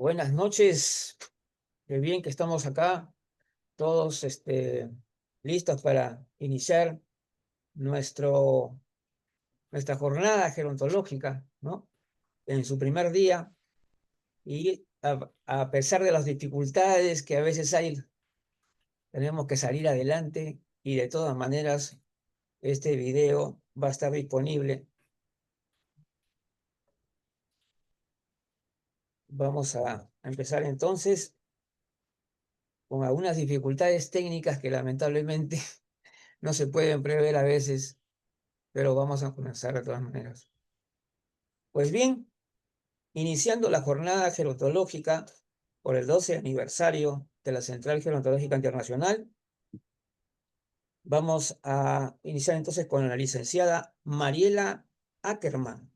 Buenas noches, qué bien que estamos acá, todos listos para iniciar nuestro, nuestra jornada gerontológica, ¿no? En su primer día y a pesar de las dificultades que a veces hay, tenemos que salir adelante y de todas maneras este video va a estar disponible. Vamos a empezar entonces con algunas dificultades técnicas que lamentablemente no se pueden prever a veces, pero vamos a comenzar de todas maneras. Pues bien, iniciando la jornada gerontológica por el 12 aniversario de la Central Gerontológica Internacional, vamos a iniciar entonces con la licenciada Mariela Ackerman.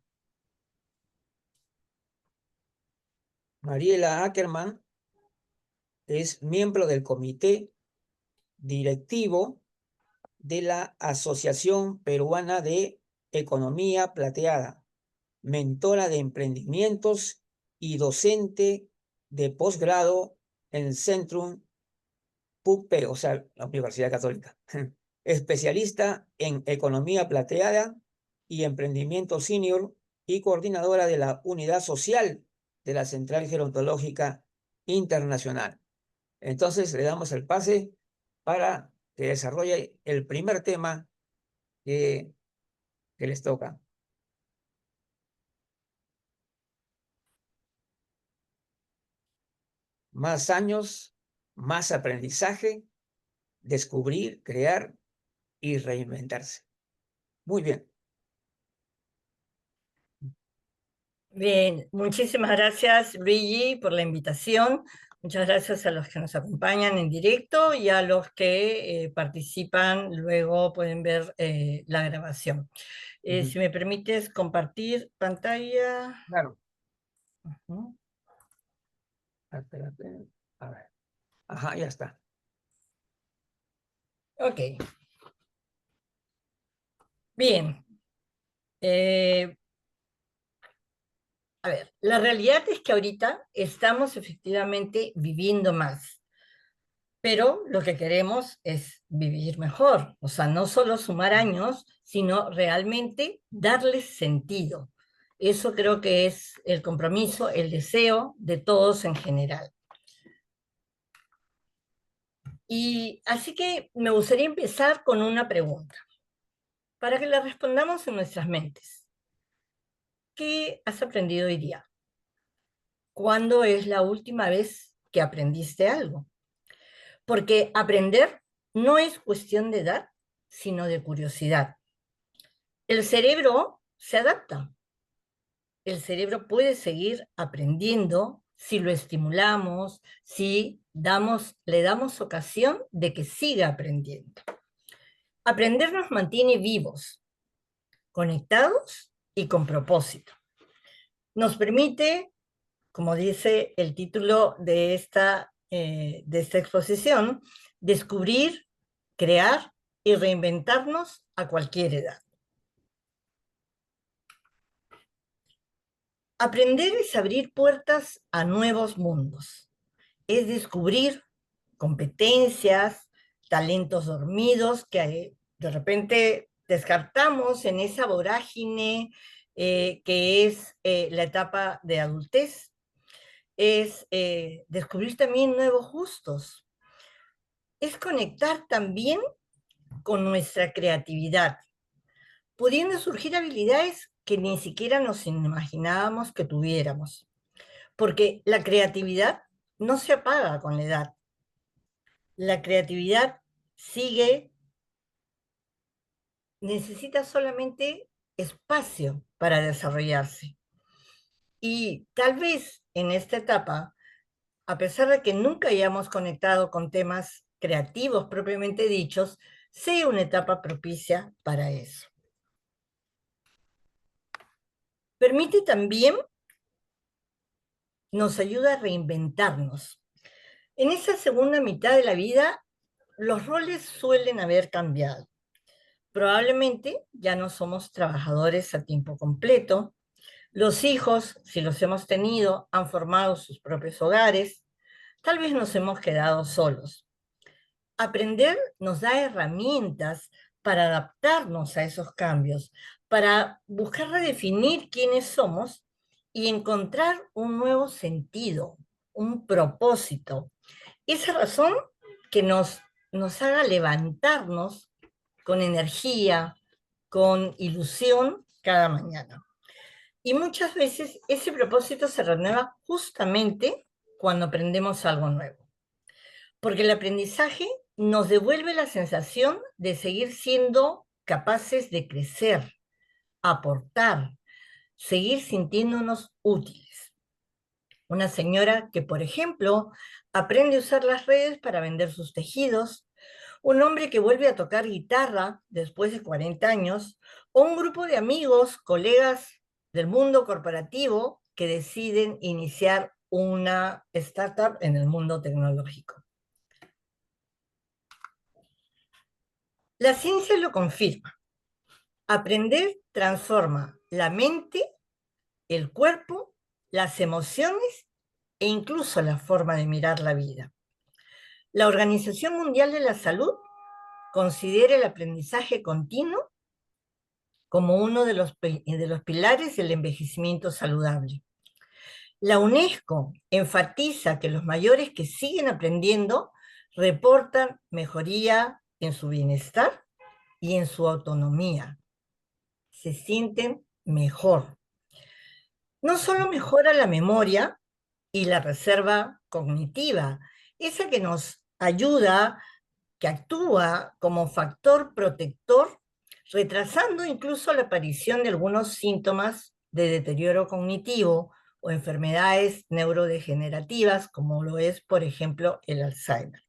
Mariela Ackerman es miembro del comité directivo de la Asociación Peruana de Economía Plateada, mentora de emprendimientos y docente de posgrado en Centrum PUCP, o sea, la Universidad Católica. Especialista en economía plateada y emprendimiento senior y coordinadora de la unidad social de la Central Gerontológica Internacional. Entonces le damos el pase para que desarrolle el primer tema que les toca. Más años, más aprendizaje, descubrir, crear y reinventarse. Muy bien. Bien, muchísimas gracias, Luigi, por la invitación. Muchas gracias a los que nos acompañan en directo y a los que participan, luego pueden ver la grabación. Si me permites compartir pantalla. Claro. Espérate. A ver. Ajá, ya está. Ok. Bien. A ver, la realidad es que ahorita estamos efectivamente viviendo más, pero lo que queremos es vivir mejor, o sea, no solo sumar años, sino realmente darles sentido. Eso creo que es el compromiso, el deseo de todos en general. Y así que me gustaría empezar con una pregunta, para que la respondamos en nuestras mentes. ¿Qué has aprendido hoy día? ¿Cuándo es la última vez que aprendiste algo? Porque aprender no es cuestión de edad, sino de curiosidad. El cerebro se adapta. El cerebro puede seguir aprendiendo si lo estimulamos, si le damos ocasión de que siga aprendiendo. Aprender nos mantiene vivos, conectados y con propósito. Nos permite, como dice el título de esta exposición, descubrir, crear y reinventarnos a cualquier edad. Aprender es abrir puertas a nuevos mundos, es descubrir competencias, talentos dormidos que de repente descartamos en esa vorágine que es la etapa de adultez. Es descubrir también nuevos gustos, es conectar también con nuestra creatividad, pudiendo surgir habilidades que ni siquiera nos imaginábamos que tuviéramos, porque la creatividad no se apaga con la edad. La creatividad sigue, necesita solamente espacio para desarrollarse. Y tal vez en esta etapa, a pesar de que nunca hayamos conectado con temas creativos propiamente dichos, sea una etapa propicia para eso. Permite también, nos ayuda a reinventarnos. En esa segunda mitad de la vida, los roles suelen haber cambiado. Probablemente ya no somos trabajadores a tiempo completo, Los hijos, si los hemos tenido, han formado sus propios hogares. Tal vez nos hemos quedado solos. Aprender nos da herramientas para adaptarnos a esos cambios, para buscar redefinir quiénes somos y encontrar un nuevo sentido, un propósito. Esa razón que nos haga levantarnos con energía, con ilusión cada mañana. Y muchas veces ese propósito se renueva justamente cuando aprendemos algo nuevo. Porque el aprendizaje nos devuelve la sensación de seguir siendo capaces de crecer, aportar, seguir sintiéndonos útiles. Una señora que, por ejemplo, aprende a usar las redes para vender sus tejidos, un hombre que vuelve a tocar guitarra después de 40 años, o un grupo de amigos, colegas del mundo corporativo que deciden iniciar una startup en el mundo tecnológico. La ciencia lo confirma. Aprender transforma la mente, el cuerpo, las emociones e incluso la forma de mirar la vida. La Organización Mundial de la Salud considera el aprendizaje continuo como uno de los pilares del envejecimiento saludable. La UNESCO enfatiza que los mayores que siguen aprendiendo reportan mejoría en su bienestar y en su autonomía. Se sienten mejor. No solo mejora la memoria y la reserva cognitiva, esa que nos ayuda, que actúa como factor protector, retrasando incluso la aparición de algunos síntomas de deterioro cognitivo o enfermedades neurodegenerativas, como lo es, por ejemplo, el Alzheimer.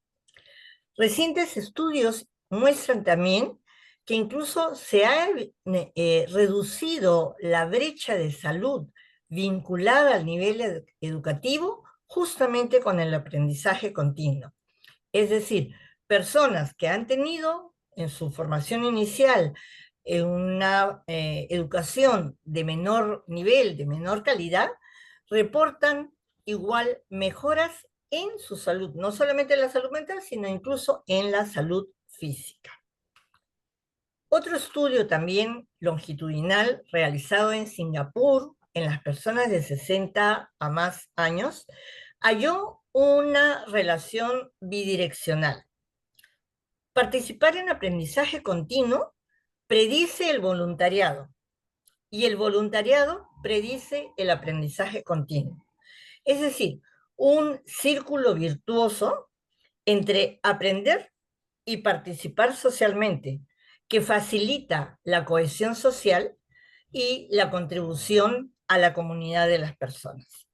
Recientes estudios muestran también que incluso se ha reducido la brecha de salud vinculada al nivel educativo justamente con el aprendizaje continuo. Es decir, personas que han tenido en su formación inicial una educación de menor nivel, de menor calidad, reportan igual mejoras en su salud, no solamente en la salud mental, sino incluso en la salud física. Otro estudio también longitudinal realizado en Singapur en las personas de 60 a más años halló una relación bidireccional. Participar en aprendizaje continuo predice el voluntariado y el voluntariado predice el aprendizaje continuo. Es decir, un círculo virtuoso entre aprender y participar socialmente, que facilita la cohesión social y la contribución a la comunidad de las personas.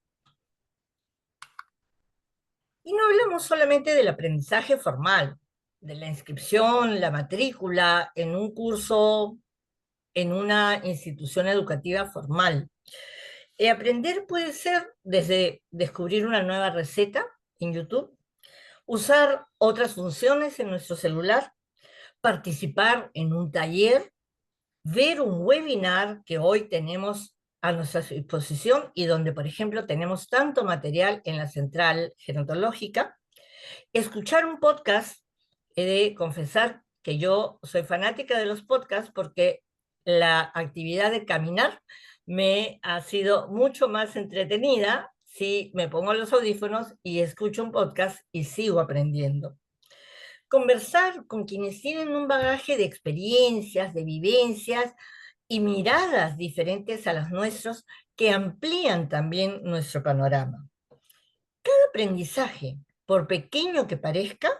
Y no hablamos solamente del aprendizaje formal, de la inscripción, la matrícula en un curso, en una institución educativa formal. Aprender puede ser desde descubrir una nueva receta en YouTube, usar otras funciones en nuestro celular, participar en un taller, ver un webinar que hoy tenemos a nuestra disposición y donde, por ejemplo, tenemos tanto material en la central gerontológica, escuchar un podcast. He de confesar que yo soy fanática de los podcasts porque la actividad de caminar me ha sido mucho más entretenida si me pongo los audífonos y escucho un podcast y sigo aprendiendo. Conversar con quienes tienen un bagaje de experiencias, de vivencias y miradas diferentes a las nuestras que amplían también nuestro panorama. Cada aprendizaje, por pequeño que parezca,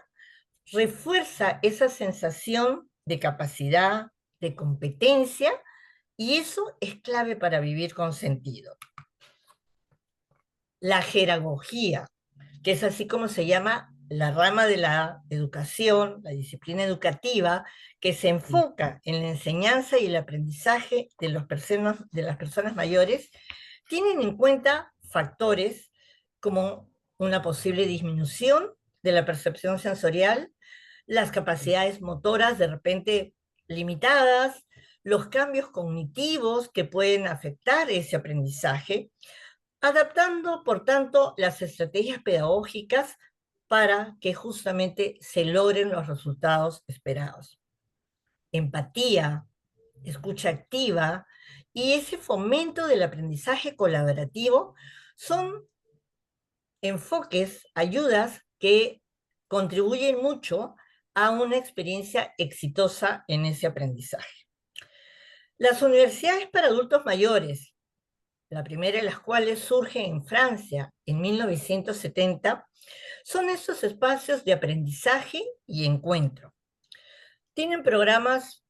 refuerza esa sensación de capacidad, de competencia, y eso es clave para vivir con sentido. La jeragogía, que es así como se llama la rama de la educación, la disciplina educativa, que se enfoca en la enseñanza y el aprendizaje de las personas mayores, tienen en cuenta factores como una posible disminución de la percepción sensorial, las capacidades motoras de repente limitadas, los cambios cognitivos que pueden afectar ese aprendizaje, adaptando, por tanto, las estrategias pedagógicas para que justamente se logren los resultados esperados. Empatía, escucha activa y ese fomento del aprendizaje colaborativo son enfoques, ayudas que contribuyen mucho a una experiencia exitosa en ese aprendizaje. Las universidades para adultos mayores, la primera de las cuales surge en Francia en 1970, son estos espacios de aprendizaje y encuentro. Tienen programas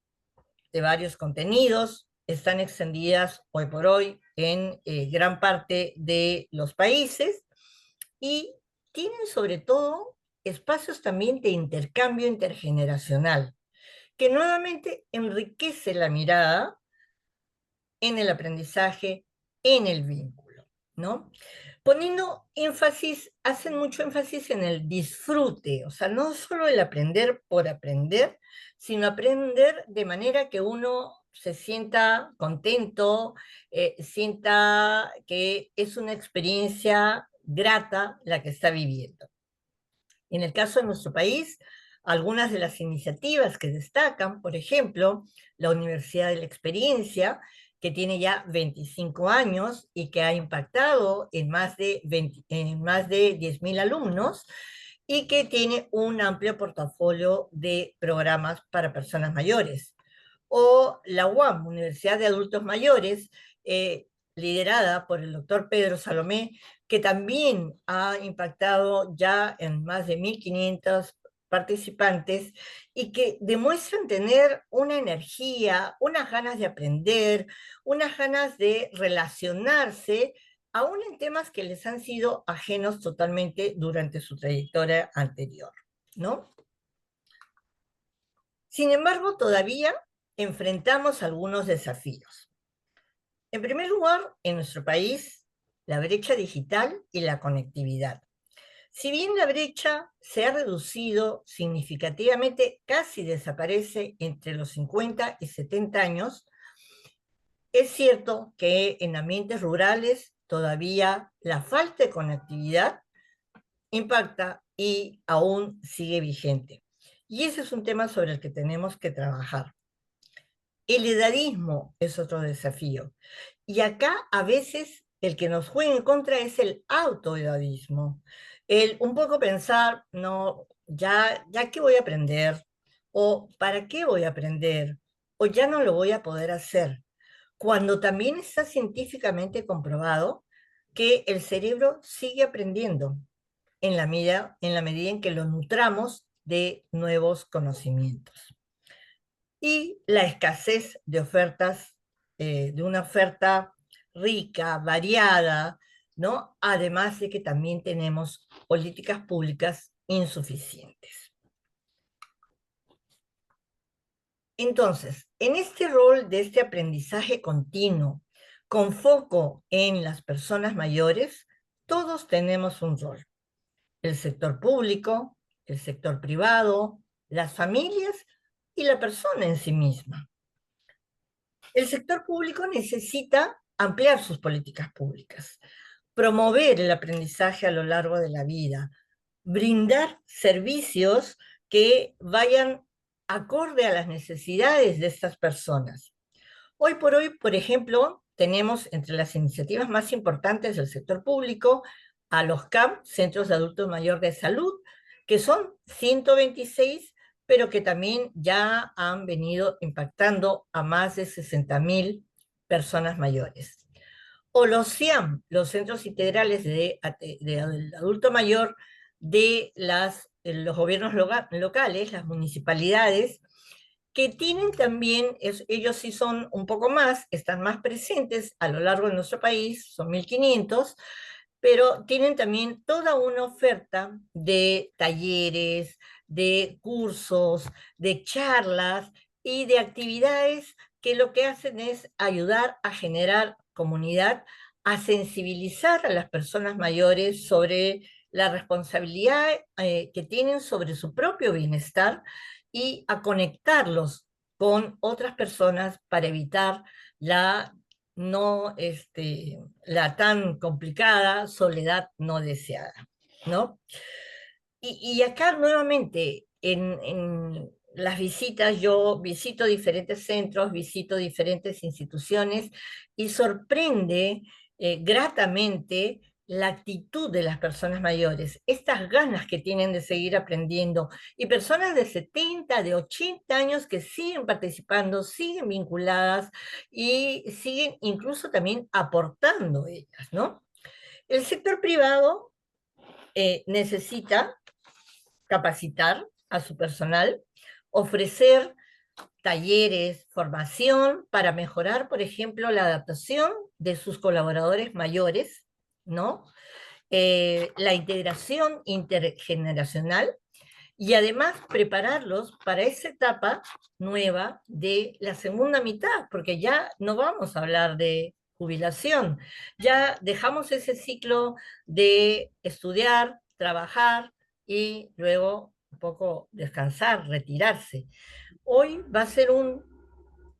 de varios contenidos, están extendidas hoy por hoy en gran parte de los países y tienen sobre todo espacios también de intercambio intergeneracional, que nuevamente enriquece la mirada en el aprendizaje, en el vínculo, ¿no? Poniendo énfasis, hacen mucho énfasis en el disfrute, o sea, no solo el aprender por aprender, sino aprender de manera que uno se sienta contento, sienta que es una experiencia grata la que está viviendo. En el caso de nuestro país, algunas de las iniciativas que destacan, por ejemplo, la Universidad de la Experiencia, que tiene ya 25 años y que ha impactado en más de 10.000 alumnos y que tiene un amplio portafolio de programas para personas mayores. O la UAM, Universidad de Adultos Mayores, liderada por el doctor Pedro Salomé, que también ha impactado ya en más de 1.500 participantes y que demuestran tener una energía, unas ganas de aprender, unas ganas de relacionarse, aún en temas que les han sido ajenos totalmente durante su trayectoria anterior, ¿no? Sin embargo, todavía enfrentamos algunos desafíos. En primer lugar, en nuestro país, la brecha digital y la conectividad. Si bien la brecha se ha reducido significativamente, casi desaparece entre los 50 y 70 años, es cierto que en ambientes rurales todavía la falta de conectividad impacta y aún sigue vigente. Y ese es un tema sobre el que tenemos que trabajar. El edadismo es otro desafío. Y acá a veces el que nos juega en contra es el autoedadismo. El un poco pensar, no, ya qué voy a aprender, o para qué voy a aprender, o ya no lo voy a poder hacer. Cuando también está científicamente comprobado que el cerebro sigue aprendiendo en la medida en que lo nutramos de nuevos conocimientos. Y la escasez de ofertas, de una oferta rica, variada, ¿no? Además de que también tenemos políticas públicas insuficientes. Entonces, en este rol de este aprendizaje continuo, con foco en las personas mayores, todos tenemos un rol. El sector público, el sector privado, las familias y la persona en sí misma. El sector público necesita ampliar sus políticas públicas, promover el aprendizaje a lo largo de la vida, brindar servicios que vayan acorde a las necesidades de estas personas. Hoy por hoy, por ejemplo, tenemos entre las iniciativas más importantes del sector público a los CAM, Centros de Adultos Mayor de Salud, que son 126, pero que también ya han venido impactando a más de 60.000 personas mayores. O los CIAM, los Centros Integrales de Adulto Mayor de los gobiernos locales, las municipalidades, que tienen también, ellos sí son un poco más, están más presentes a lo largo de nuestro país, son 1.500, pero tienen también toda una oferta de talleres, de cursos, de charlas y de actividades que lo que hacen es ayudar a generar comunidad, a sensibilizar a las personas mayores sobre la responsabilidad que tienen sobre su propio bienestar y a conectarlos con otras personas para evitar la no, la tan complicada soledad no deseada, ¿no? Y acá nuevamente, en las visitas, yo visito diferentes centros, visito diferentes instituciones y sorprende gratamente la actitud de las personas mayores, estas ganas que tienen de seguir aprendiendo, y personas de 70, de 80 años que siguen participando, siguen vinculadas y siguen incluso también aportando ellas, ¿no? El sector privado necesita capacitar a su personal, ofrecer talleres, formación para mejorar, por ejemplo, la adaptación de sus colaboradores mayores, ¿no? La integración intergeneracional y además prepararlos para esa etapa nueva de la segunda mitad, porque ya no vamos a hablar de jubilación, ya dejamos ese ciclo de estudiar, trabajar y luego un poco descansar, retirarse. Hoy va a ser un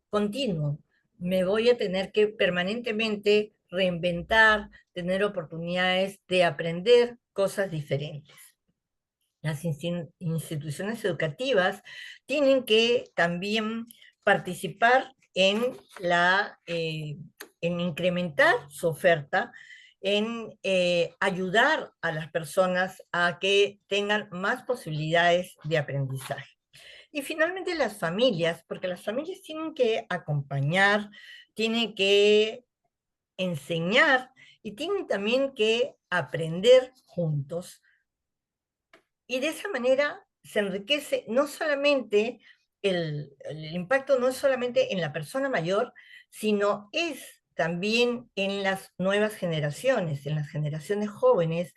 continuo. Me voy a tener que permanentemente reinventar, tener oportunidades de aprender cosas diferentes. Las instituciones educativas tienen que también participar en incrementar su oferta, en ayudar a las personas a que tengan más posibilidades de aprendizaje. Y finalmente las familias, porque las familias tienen que acompañar, tienen que enseñar y tienen también que aprender juntos, y de esa manera se enriquece no solamente el impacto, no es solamente en la persona mayor, sino es también en las nuevas generaciones, en las generaciones jóvenes,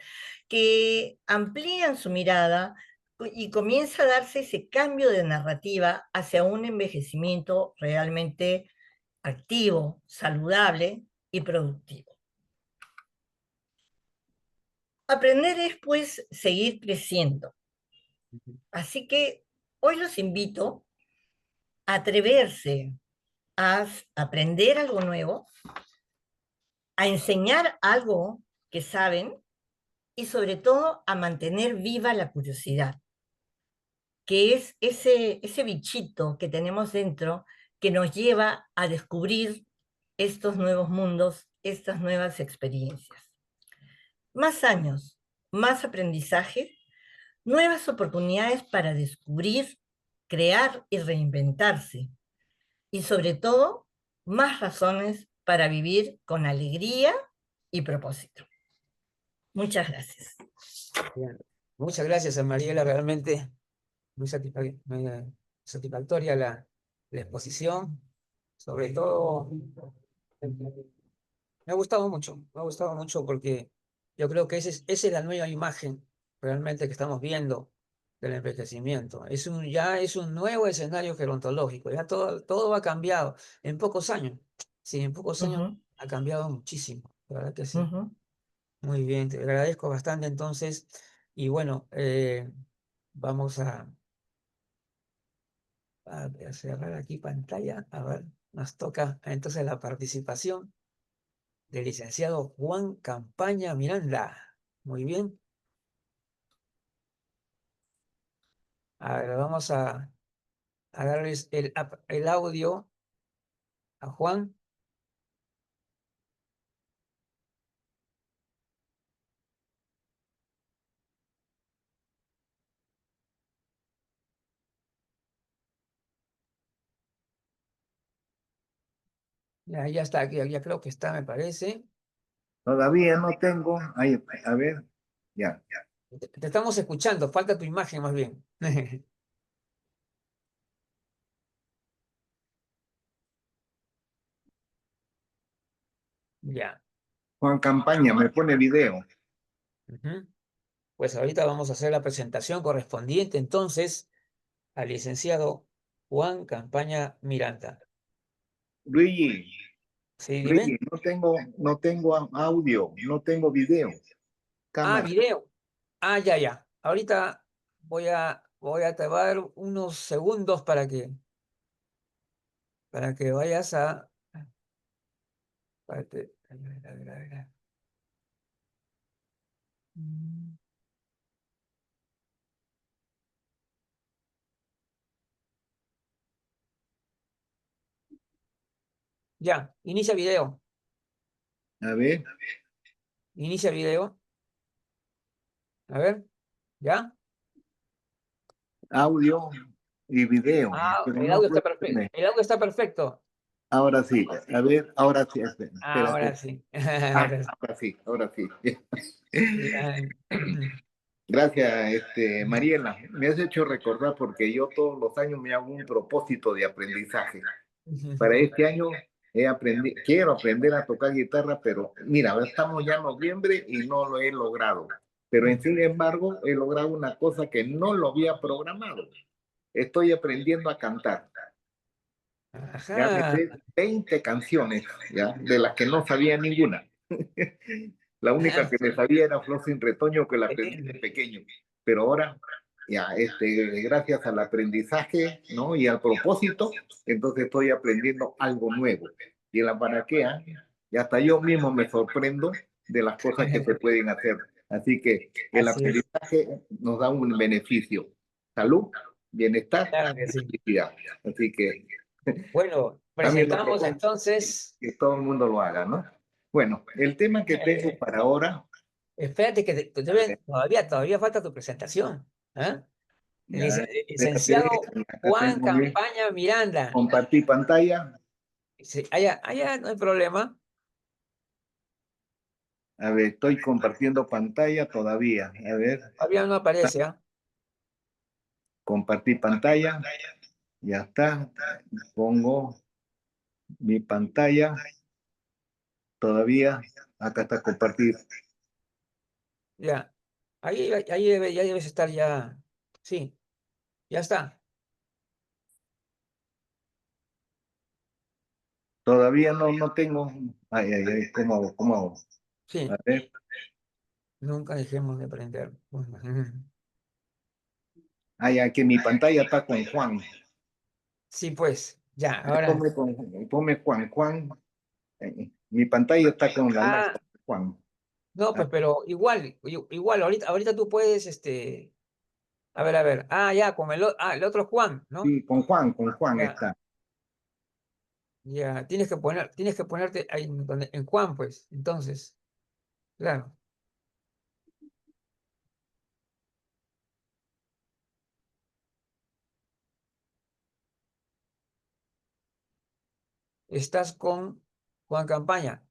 que amplían su mirada y comienza a darse ese cambio de narrativa hacia un envejecimiento realmente activo, saludable y productivo. Aprender es, pues, seguir creciendo. Así que hoy los invito a atreverse a aprender algo nuevo, a enseñar algo que saben y sobre todo a mantener viva la curiosidad, que es ese bichito que tenemos dentro que nos lleva a descubrir estos nuevos mundos, estas nuevas experiencias. Más años, más aprendizaje, nuevas oportunidades para descubrir, crear y reinventarse. Y sobre todo, más razones para vivir con alegría y propósito. Muchas gracias. Bien. Muchas gracias, Mariela, realmente muy muy satisfactoria la exposición. Sobre todo, me ha gustado mucho porque yo creo que esa es la nueva imagen realmente que estamos viendo del envejecimiento. Ya es un nuevo escenario gerontológico, ya todo ha cambiado en pocos años. Sí, en pocos años Ujú, ha cambiado muchísimo, la verdad que sí. ujú. Muy bien, te agradezco bastante entonces. Y bueno, vamos a cerrar aquí pantalla. A ver, nos toca entonces la participación del licenciado Juan Campaña Miranda. Muy bien. A ver, vamos a darles el audio a Juan. Ya está aquí, ya creo que está, me parece. Todavía no tengo. Ahí, a ver, ya. Te estamos escuchando, falta tu imagen más bien. Ya. Juan Campaña me pone video. Ujú. Pues ahorita vamos a hacer la presentación correspondiente entonces al licenciado Juan Campaña Miranda. Luigi, Sí, dime. Luigi, no tengo audio, no tengo video. Ah, Cámara. video. Ah, ya. Ahorita voy a tomar unos segundos para que para que vayas a... espérate, a ver, a ver, a ver. Mm. Ya, inicia video. A ver, Inicia video. A ver, ¿ya? audio y video, Ah, pero el no audio puedo está perfecto. verme. El audio está perfecto. Ahora sí, a ver, ahora sí, Ahora espérate. sí. Ah, Ahora sí. ahora sí, ahora sí. Ya. Gracias, Mariela. Me has hecho recordar porque yo todos los años me hago un propósito de aprendizaje. Para este año quiero aprender a tocar guitarra, pero mira, ahora estamos ya en noviembre y no lo he logrado. Pero sin embargo, he logrado una cosa que no lo había programado. Estoy aprendiendo a cantar. Ya me Ajá. sé 20 canciones, ya, de las que no sabía ninguna. La única que me sabía era Flor sin retoño, que la aprendí de pequeño. Pero ahora, ya, gracias al aprendizaje, ¿no? Y al propósito, entonces estoy aprendiendo algo nuevo. Y en la baraquea, y hasta yo mismo me sorprendo de las cosas que se pueden hacer. Así que el Así es. aprendizaje nos da un beneficio. Salud, bienestar Claro que y sí. felicidad. Así que Bueno, a mí lo presentamos propongo entonces. que todo el mundo lo haga, ¿no? Bueno, el tema que tengo para ahora, Espérate que a ver, todavía falta tu presentación. ¿Ah? ya, espérate, Licenciado acá Juan tengo que Campaña Miranda. compartir pantalla. Sí, allá no hay problema. A ver, estoy compartiendo pantalla todavía. A ver, Todavía no aparece, ¿ah? compartir pantalla. Ya está. Pongo mi pantalla. Todavía. Acá está compartir. Ya. Ya debes estar ya. Sí, ya está. Todavía no tengo. Ay, ay, ay, ¿cómo hago? ¿Cómo hago? Sí, A ver. nunca dejemos de aprender. Ay, ay, que mi pantalla está con Juan. Sí, pues, ya, ahora. Ponme Juan. Juan. Mi pantalla está con la lámpara, Ah, Juan. no, Ah, pues, pero igual, ahorita tú puedes, a ver. Ah, ya, el otro Juan, ¿no? sí, con Juan Ya, está. ya, tienes que ponerte ahí en Juan, pues, entonces, claro. Estás con Juan Campaña.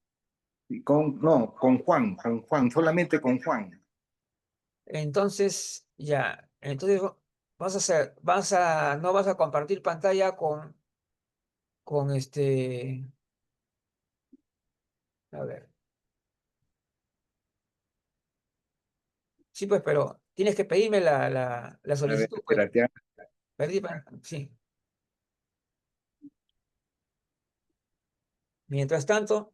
No, con Juan, solamente con Juan. Entonces, ya, entonces no vas a compartir pantalla con a ver, sí, pues, pero tienes que pedirme la A ver, solicitud, pues, espérate. sí. Mientras tanto,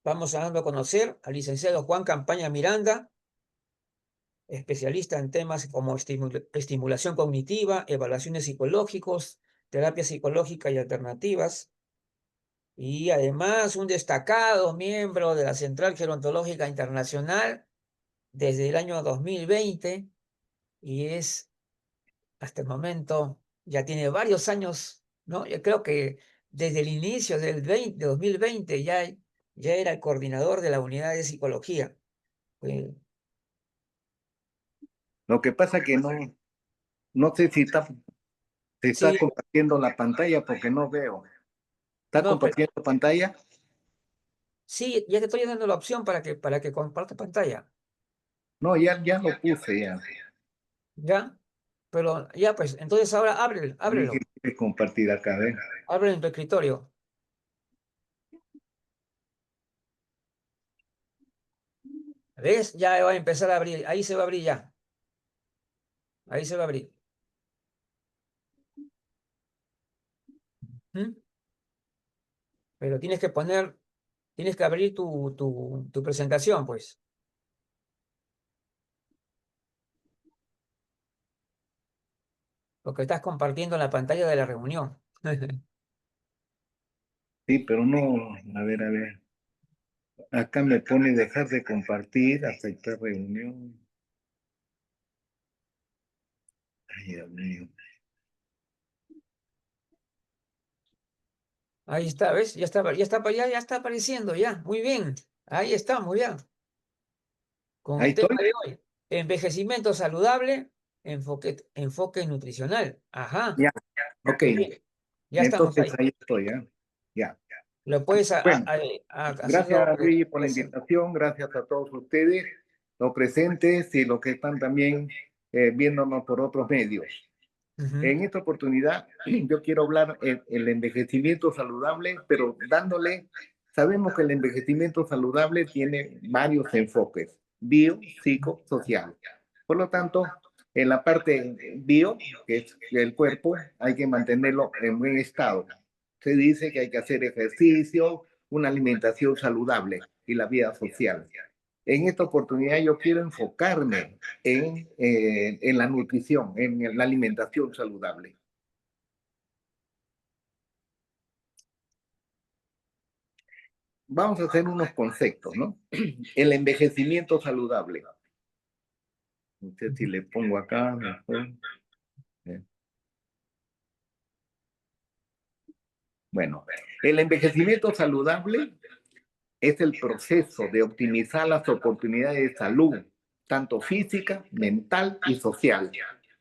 vamos a dando a conocer al licenciado Juan Campaña Miranda, especialista en temas como estimulación cognitiva, evaluaciones psicológicos, terapia psicológica y alternativas, y además un destacado miembro de la Central Gerontológica Internacional desde el año 2020 y es hasta el momento, ya tiene varios años, ¿no? Yo creo que desde el inicio de 2020 ya era el coordinador de la unidad de psicología. Eh, Lo que pasa que no sé si se está sí, compartiendo la pantalla porque no veo. ¿Está no, pero compartiendo pantalla? sí, ya te estoy dando la opción para que comparta pantalla, No, ya lo puse ya. ¿ya? Pero ya, pues, entonces ahora Dije ábrelo, que compartir acá, ¿ves? ábrelo en tu escritorio. ¿Ves? Ya va a empezar a abrir, ahí se va a abrir ya, ahí se va a abrir. ¿Mm? Pero tienes que abrir tu presentación, pues, porque estás compartiendo la pantalla de la reunión. Sí, pero no, a ver. Acá me pone dejar de compartir, aceptar reunión. Ay, Dios mío. Ahí está, ¿ves? Ya está apareciendo, ya. Muy bien. Ahí estamos, ya. Con Ahí el tema estoy. de hoy. Envejecimiento saludable, enfoque nutricional. Ajá. Ya, ok. Muy bien. Ya estamos Entonces ahí. ahí estoy, ¿ya? Ya. Lo puedes Bueno, hacerlo gracias Luis por la presente. invitación, gracias a todos ustedes, los presentes y los que están también viéndonos por otros medios. Ujú. En esta oportunidad yo quiero hablar el envejecimiento saludable, pero sabemos que el envejecimiento saludable tiene varios enfoques, bio, psico, social. Por lo tanto, en la parte bio, que es el cuerpo, hay que mantenerlo en buen estado. Se dice que hay que hacer ejercicio, una alimentación saludable y la vida social. En esta oportunidad yo quiero enfocarme en la nutrición, en la alimentación saludable. Vamos a hacer unos conceptos, ¿no? El envejecimiento saludable. No sé si le pongo acá. Mejor. Bueno, el envejecimiento saludable es el proceso de optimizar las oportunidades de salud, tanto física, mental y social,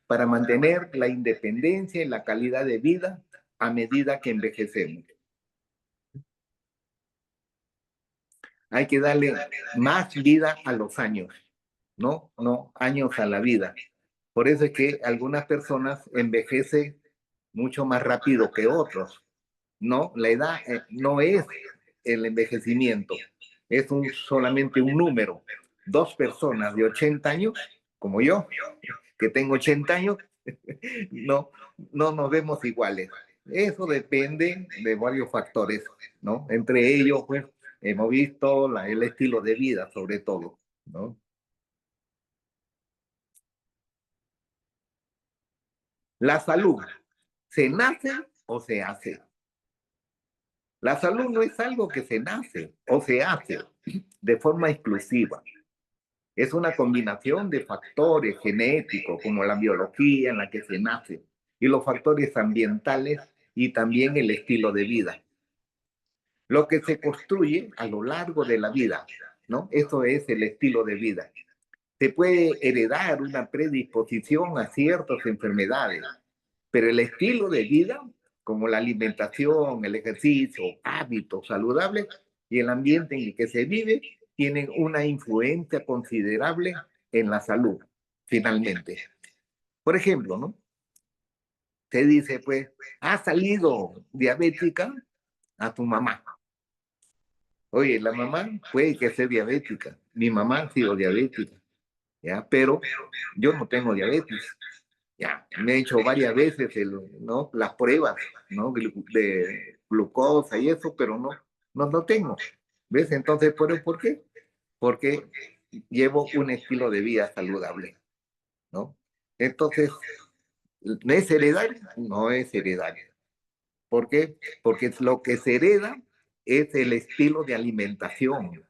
para mantener la independencia y la calidad de vida a medida que envejecemos. Hay que darle más vida a los años, no años a la vida. Por eso es que algunas personas envejecen mucho más rápido que otros. No, la edad no es el envejecimiento, es solamente un número. Dos personas de 80 años, como yo, que tengo 80 años, no, no nos vemos iguales. Eso depende de varios factores, ¿no? Entre ellos, pues, hemos visto el estilo de vida, sobre todo, ¿no? La salud, ¿se nace o se hace? La salud no es algo que se nace o se hace de forma exclusiva. Es una combinación de factores genéticos, como la biología en la que se nace, y los factores ambientales y también el estilo de vida. Lo que se construye a lo largo de la vida, ¿no? Eso es el estilo de vida. Se puede heredar una predisposición a ciertas enfermedades, pero el estilo de vida, como la alimentación, el ejercicio, hábitos saludables y el ambiente en el que se vive, tienen una influencia considerable en la salud, finalmente. Por ejemplo, ¿no? Se dice, pues, ha salido diabética a tu mamá. Oye, la mamá puede que sea diabética. Mi mamá ha sido diabética, ¿ya? Pero yo no tengo diabetes. Ya, me he hecho varias veces ¿no? Las pruebas, ¿no? De glucosa y eso, pero no tengo. ¿Ves? Entonces, ¿por qué? Porque llevo un estilo de vida saludable, ¿no? Entonces, ¿no es heredario? No es heredario. ¿Por qué? Porque lo que se hereda es el estilo de alimentación.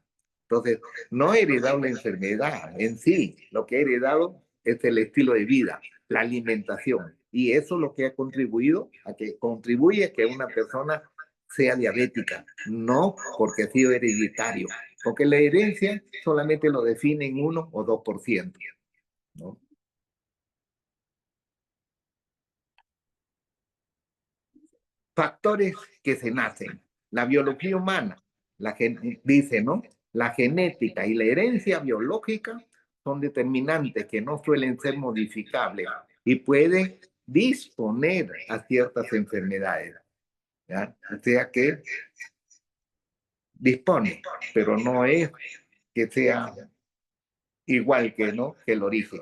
Entonces, no he heredado la enfermedad en sí, lo que he heredado es el estilo de vida, la alimentación. Y eso es lo que ha contribuido contribuye a que una persona sea diabética, no porque ha sido hereditario, porque la herencia solamente lo define en 1 o 2%, ¿no? Factores que se nacen. La biología humana, dice, ¿no? La genética y la herencia biológica son determinantes que no suelen ser modificables y pueden disponer a ciertas enfermedades. ¿Ya? O sea que dispone, pero no es que sea igual que, ¿no? que el origen.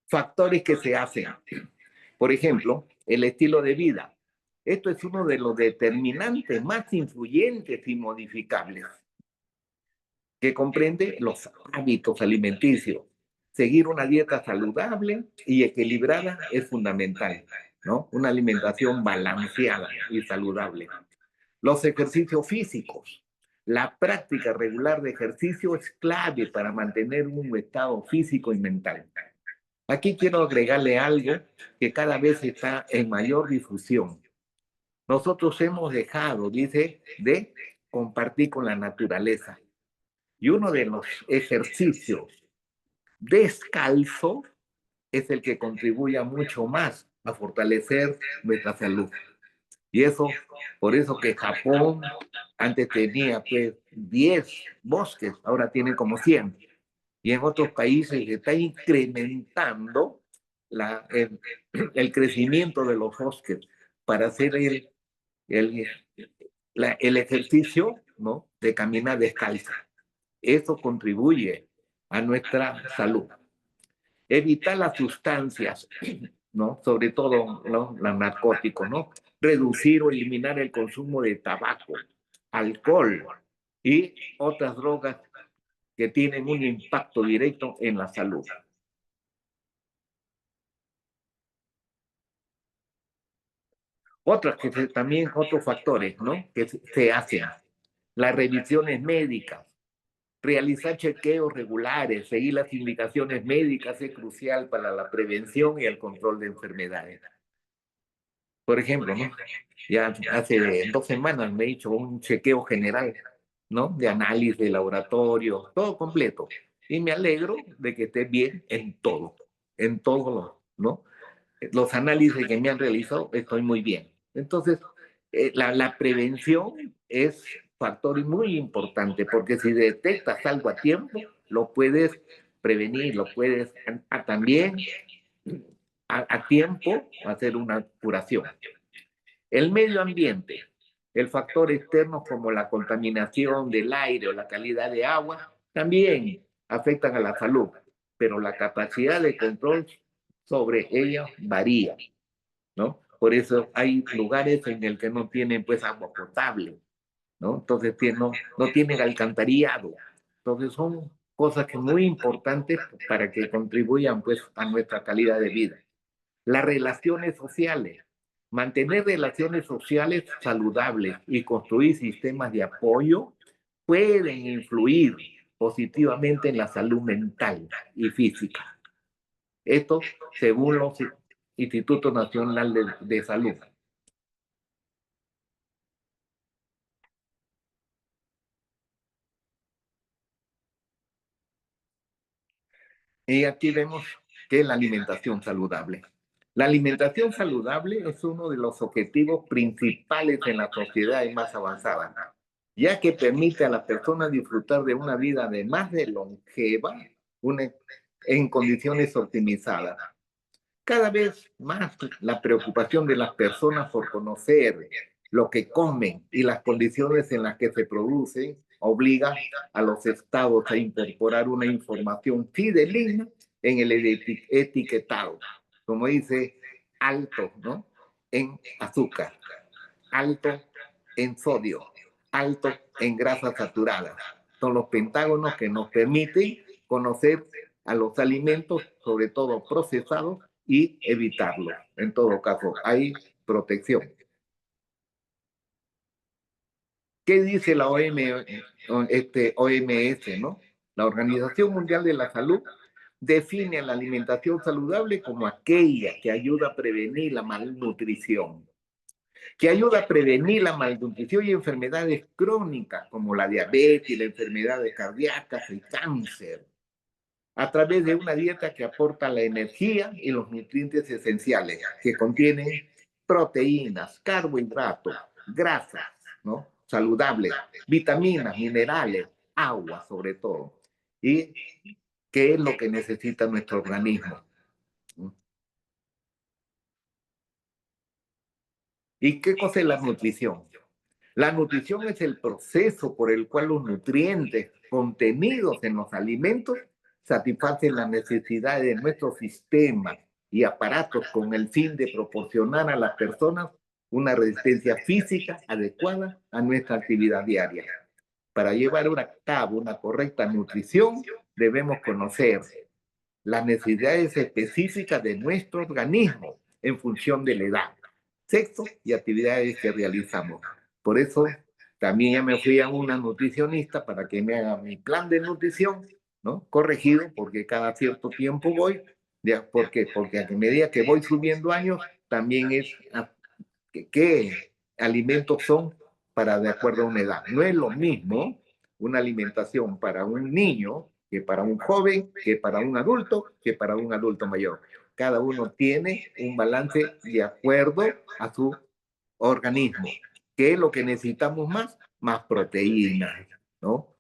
Factores que se hacen. Por ejemplo, el estilo de vida. Esto es uno de los determinantes más influyentes y modificables, que comprende los hábitos alimenticios, seguir una dieta saludable y equilibrada es fundamental, ¿no? Una alimentación balanceada y saludable. Los ejercicios físicos. La práctica regular de ejercicio es clave para mantener un estado físico y mental. Aquí quiero agregarle algo que cada vez está en mayor difusión. Nosotros hemos dejado, dice, de compartir con la naturaleza. Y uno de los ejercicios descalzo es el que contribuye mucho más a fortalecer nuestra salud. Y eso, por eso que Japón antes tenía pues 10 bosques, ahora tiene como 100. Y en otros países se está incrementando el crecimiento de los bosques para hacer el, el ejercicio, ¿no?, de caminar descalza. Eso contribuye a nuestra salud. Evitar las sustancias, ¿no?, sobre todo los narcóticos, ¿no? Reducir o eliminar el consumo de tabaco, alcohol y otras drogas que tienen un impacto directo en la salud. Otras que también otros factores, ¿no?, que se hacen. Las revisiones médicas, realizar chequeos regulares, seguir las indicaciones médicas es crucial para la prevención y el control de enfermedades. Por ejemplo, ¿no?, ya hace 2 semanas me he hecho un chequeo general, ¿no?, de análisis de laboratorio, todo completo. Y me alegro de que esté bien en todo, ¿no? Los análisis que me han realizado, estoy muy bien. Entonces, la prevención es factor muy importante, porque si detectas algo a tiempo, lo puedes prevenir, lo puedes también a tiempo hacer una curación. El medio ambiente, el factor externo como la contaminación del aire o la calidad de agua, también afectan a la salud, pero la capacidad de control sobre ella varía, ¿no? Por eso hay lugares en el que no tienen pues agua potable, ¿no? Entonces no tienen alcantarillado. Entonces son cosas que muy importantes para que contribuyan pues a nuestra calidad de vida. Las relaciones sociales. Mantener relaciones sociales saludables y construir sistemas de apoyo pueden influir positivamente en la salud mental y física. Esto según los Institutos Nacionales de Salud. Y aquí vemos que es la alimentación saludable. La alimentación saludable es uno de los objetivos principales en las sociedades más avanzadas, ya que permite a las personas disfrutar de una vida además de longeva, en condiciones optimizadas. Cada vez más la preocupación de las personas por conocer lo que comen y las condiciones en las que se producen obliga a los estados a incorporar una información fidedigna en el etiquetado, como dice, alto, ¿no?, en azúcar, alto en sodio, alto en grasas saturadas. Son los pentágonos que nos permiten conocer a los alimentos, sobre todo procesados, y evitarlos. En todo caso, hay protección. ¿Qué dice la OMS, ¿no? La Organización Mundial de la Salud define la alimentación saludable como aquella que ayuda a prevenir la malnutrición, que ayuda a prevenir la malnutrición y enfermedades crónicas como la diabetes, las enfermedades cardíacas, el cáncer, a través de una dieta que aporta la energía y los nutrientes esenciales, que contienen proteínas, carbohidratos, grasas, ¿no?, saludables, vitaminas, minerales, agua sobre todo. ¿Y qué es lo que necesita nuestro organismo? ¿Y qué cosa es la nutrición? La nutrición es el proceso por el cual los nutrientes contenidos en los alimentos satisfacen las necesidades de nuestro sistema y aparatos con el fin de proporcionar a las personas una resistencia física adecuada a nuestra actividad diaria. Para llevar a cabo una correcta nutrición, debemos conocer las necesidades específicas de nuestro organismo en función de la edad, sexo y actividades que realizamos. Por eso también ya me fui a una nutricionista para que me haga mi plan de nutrición, ¿no? Corregido, porque cada cierto tiempo voy. ¿Por qué? Porque a medida que voy subiendo años, también es qué alimentos son para de acuerdo a una edad. No es lo mismo una alimentación para un niño que para un joven, que para un adulto, que para un adulto mayor. Cada uno tiene un balance de acuerdo a su organismo. ¿Qué es lo que necesitamos más? Más proteínas, ¿no?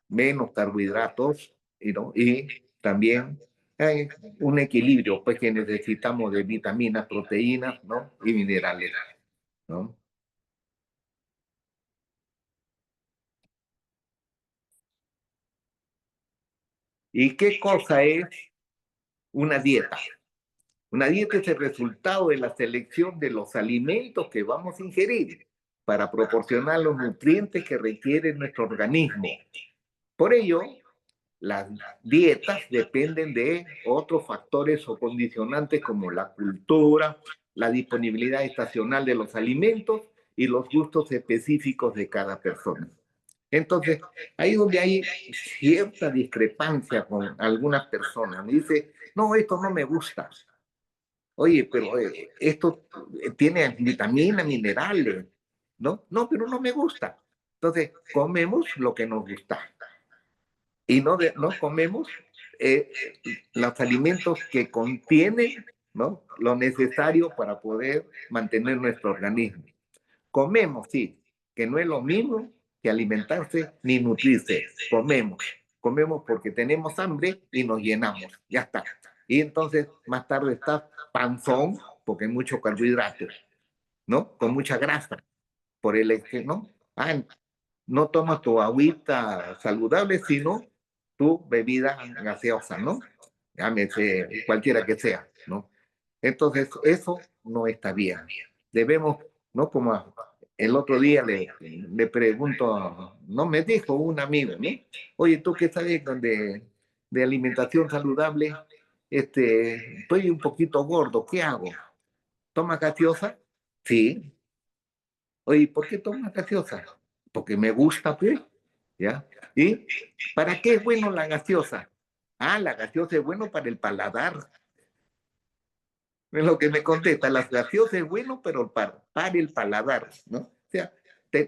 Menos carbohidratos, ¿no? Y también hay un equilibrio, pues, que necesitamos de vitaminas, proteínas, ¿no? Y minerales, ¿no? ¿Y qué cosa es una dieta? Una dieta es el resultado de la selección de los alimentos que vamos a ingerir para proporcionar los nutrientes que requiere nuestro organismo. Por ello, las dietas dependen de otros factores o condicionantes como la cultura, la disponibilidad estacional de los alimentos y los gustos específicos de cada persona. Entonces, ahí donde hay cierta discrepancia con algunas personas. Me dice, no, esto no me gusta. Oye, pero esto tiene vitaminas, minerales, ¿no? No, pero no me gusta. Entonces, comemos lo que nos gusta y no comemos eh, los alimentos que contienen, ¿no? Lo necesario para poder mantener nuestro organismo. Comemos, sí, que no es lo mismo que alimentarse ni nutrirse. Comemos porque tenemos hambre y nos llenamos, ya está. Y entonces más tarde estás panzón porque hay mucho carbohidrato, ¿no? Con mucha grasa, por el exceso, ¿no? No tomas tu agüita saludable, sino tu bebida gaseosa, ¿no? Llámese cualquiera que sea, ¿no? Entonces, eso no está bien. Debemos, ¿no? Como el otro día le pregunto, no me dijo un amigo, ¿no? Oye, ¿tú qué sabes de alimentación saludable? Estoy un poquito gordo, ¿qué hago? ¿Tomas gaseosa? Sí. Oye, ¿por qué tomas gaseosa? Porque me gusta, pues, ¿ya? ¿Y para qué es bueno la gaseosa? Ah, la gaseosa es bueno para el paladar. Es lo que me contesta, las gaseosas es bueno, pero para el paladar, ¿no? O sea,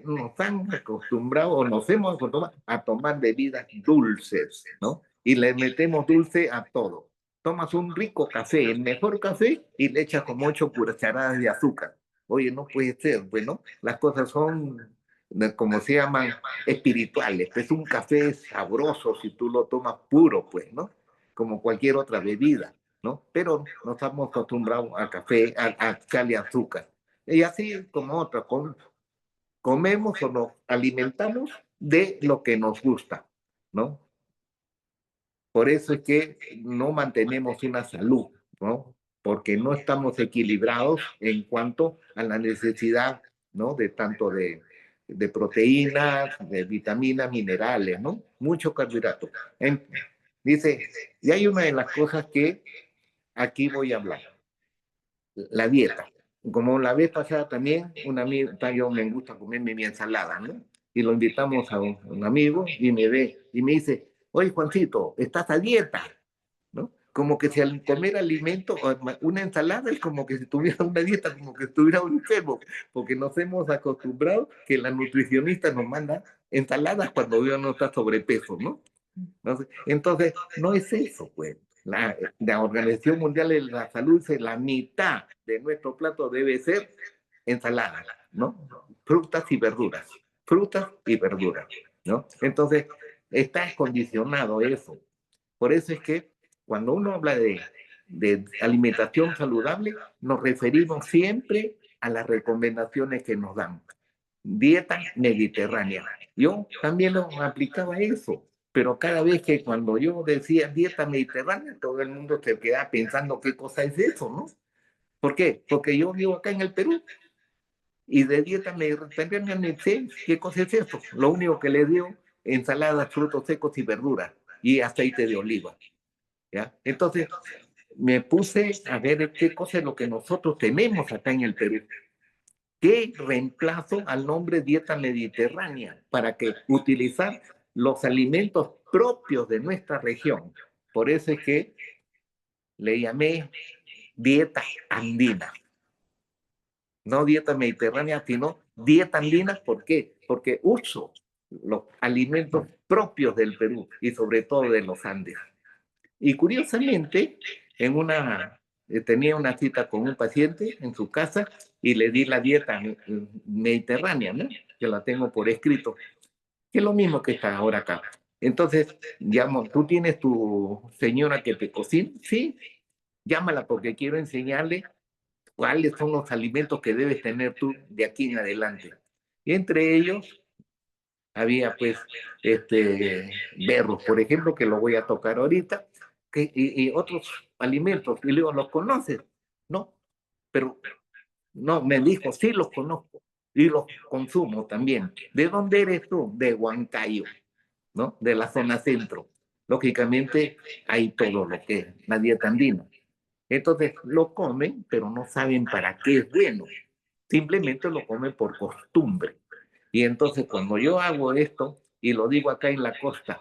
nos han acostumbrado o nos hemos acostumbrado a tomar bebidas dulces, ¿no? Y le metemos dulce a todo. Tomas un rico café, el mejor café, y le echas como 8 cucharadas de azúcar. Oye, no puede ser, bueno, las cosas son, como se llaman, espirituales. Es un café sabroso si tú lo tomas puro, pues, ¿no? Como cualquier otra bebida, ¿no? Pero nos hemos acostumbrado al café, a echarle azúcar. Y así como otra, comemos o nos alimentamos de lo que nos gusta, ¿no? Por eso es que no mantenemos una salud, ¿no? Porque no estamos equilibrados en cuanto a la necesidad, ¿no? De tanto de proteínas, de vitaminas, minerales, ¿no? Mucho carbohidrato. Dice, y hay una de las cosas que aquí voy a hablar, la dieta. Como la vez pasada también, un amigo, yo me gusta comerme mi ensalada, ¿no? Y lo invitamos a un amigo y me ve y me dice, oye Juancito, estás a dieta, ¿no? Como que si al comer alimento, una ensalada es como que si tuviera una dieta, como que estuviera un enfermo, porque nos hemos acostumbrado que la nutricionista nos manda ensaladas cuando uno no está sobrepeso, ¿no? Entonces, no es eso, pues. La Organización Mundial de la Salud dice la mitad de nuestro plato debe ser ensalada, ¿no? Frutas y verduras, frutas y verduras, ¿no? Entonces, está condicionado eso. Por eso es que cuando uno habla de alimentación saludable, nos referimos siempre a las recomendaciones que nos dan. Dieta mediterránea. Yo también lo aplicaba eso, pero cada vez que cuando yo decía dieta mediterránea, todo el mundo se queda pensando qué cosa es eso, ¿no? ¿Por qué? Porque yo vivo acá en el Perú y de dieta mediterránea no sé qué cosa es eso. Lo único que le dio, ensaladas, frutos secos y verduras y aceite de oliva. ¿ya? Entonces, me puse a ver qué cosa es lo que nosotros tenemos acá en el Perú. ¿Qué reemplazo al nombre dieta mediterránea para que utilizar los alimentos propios de nuestra región? Por eso es que le llamé dieta andina. No dieta mediterránea, sino dieta andina. ¿Por qué? Porque uso los alimentos propios del Perú y sobre todo de los Andes. Y curiosamente, tenía una cita con un paciente en su casa y le di la dieta mediterránea, ¿no? Que la tengo por escrito, que es lo mismo que está ahora acá. Entonces, llamo, ¿tú tienes tu señora que te cocina? Sí, llámala porque quiero enseñarle cuáles son los alimentos que debes tener tú de aquí en adelante. Y entre ellos había pues berros, por ejemplo, que lo voy a tocar ahorita, y otros alimentos. Y le digo, ¿los conoces? No, pero no, me dijo, sí los conozco y los consumo también. ¿De dónde eres tú? De Huancayo, ¿no? De la zona centro. Lógicamente hay todo lo que es la dieta andina. Entonces lo comen, pero no saben para qué es bueno. Simplemente lo comen por costumbre. Y entonces cuando yo hago esto, y lo digo acá en la costa,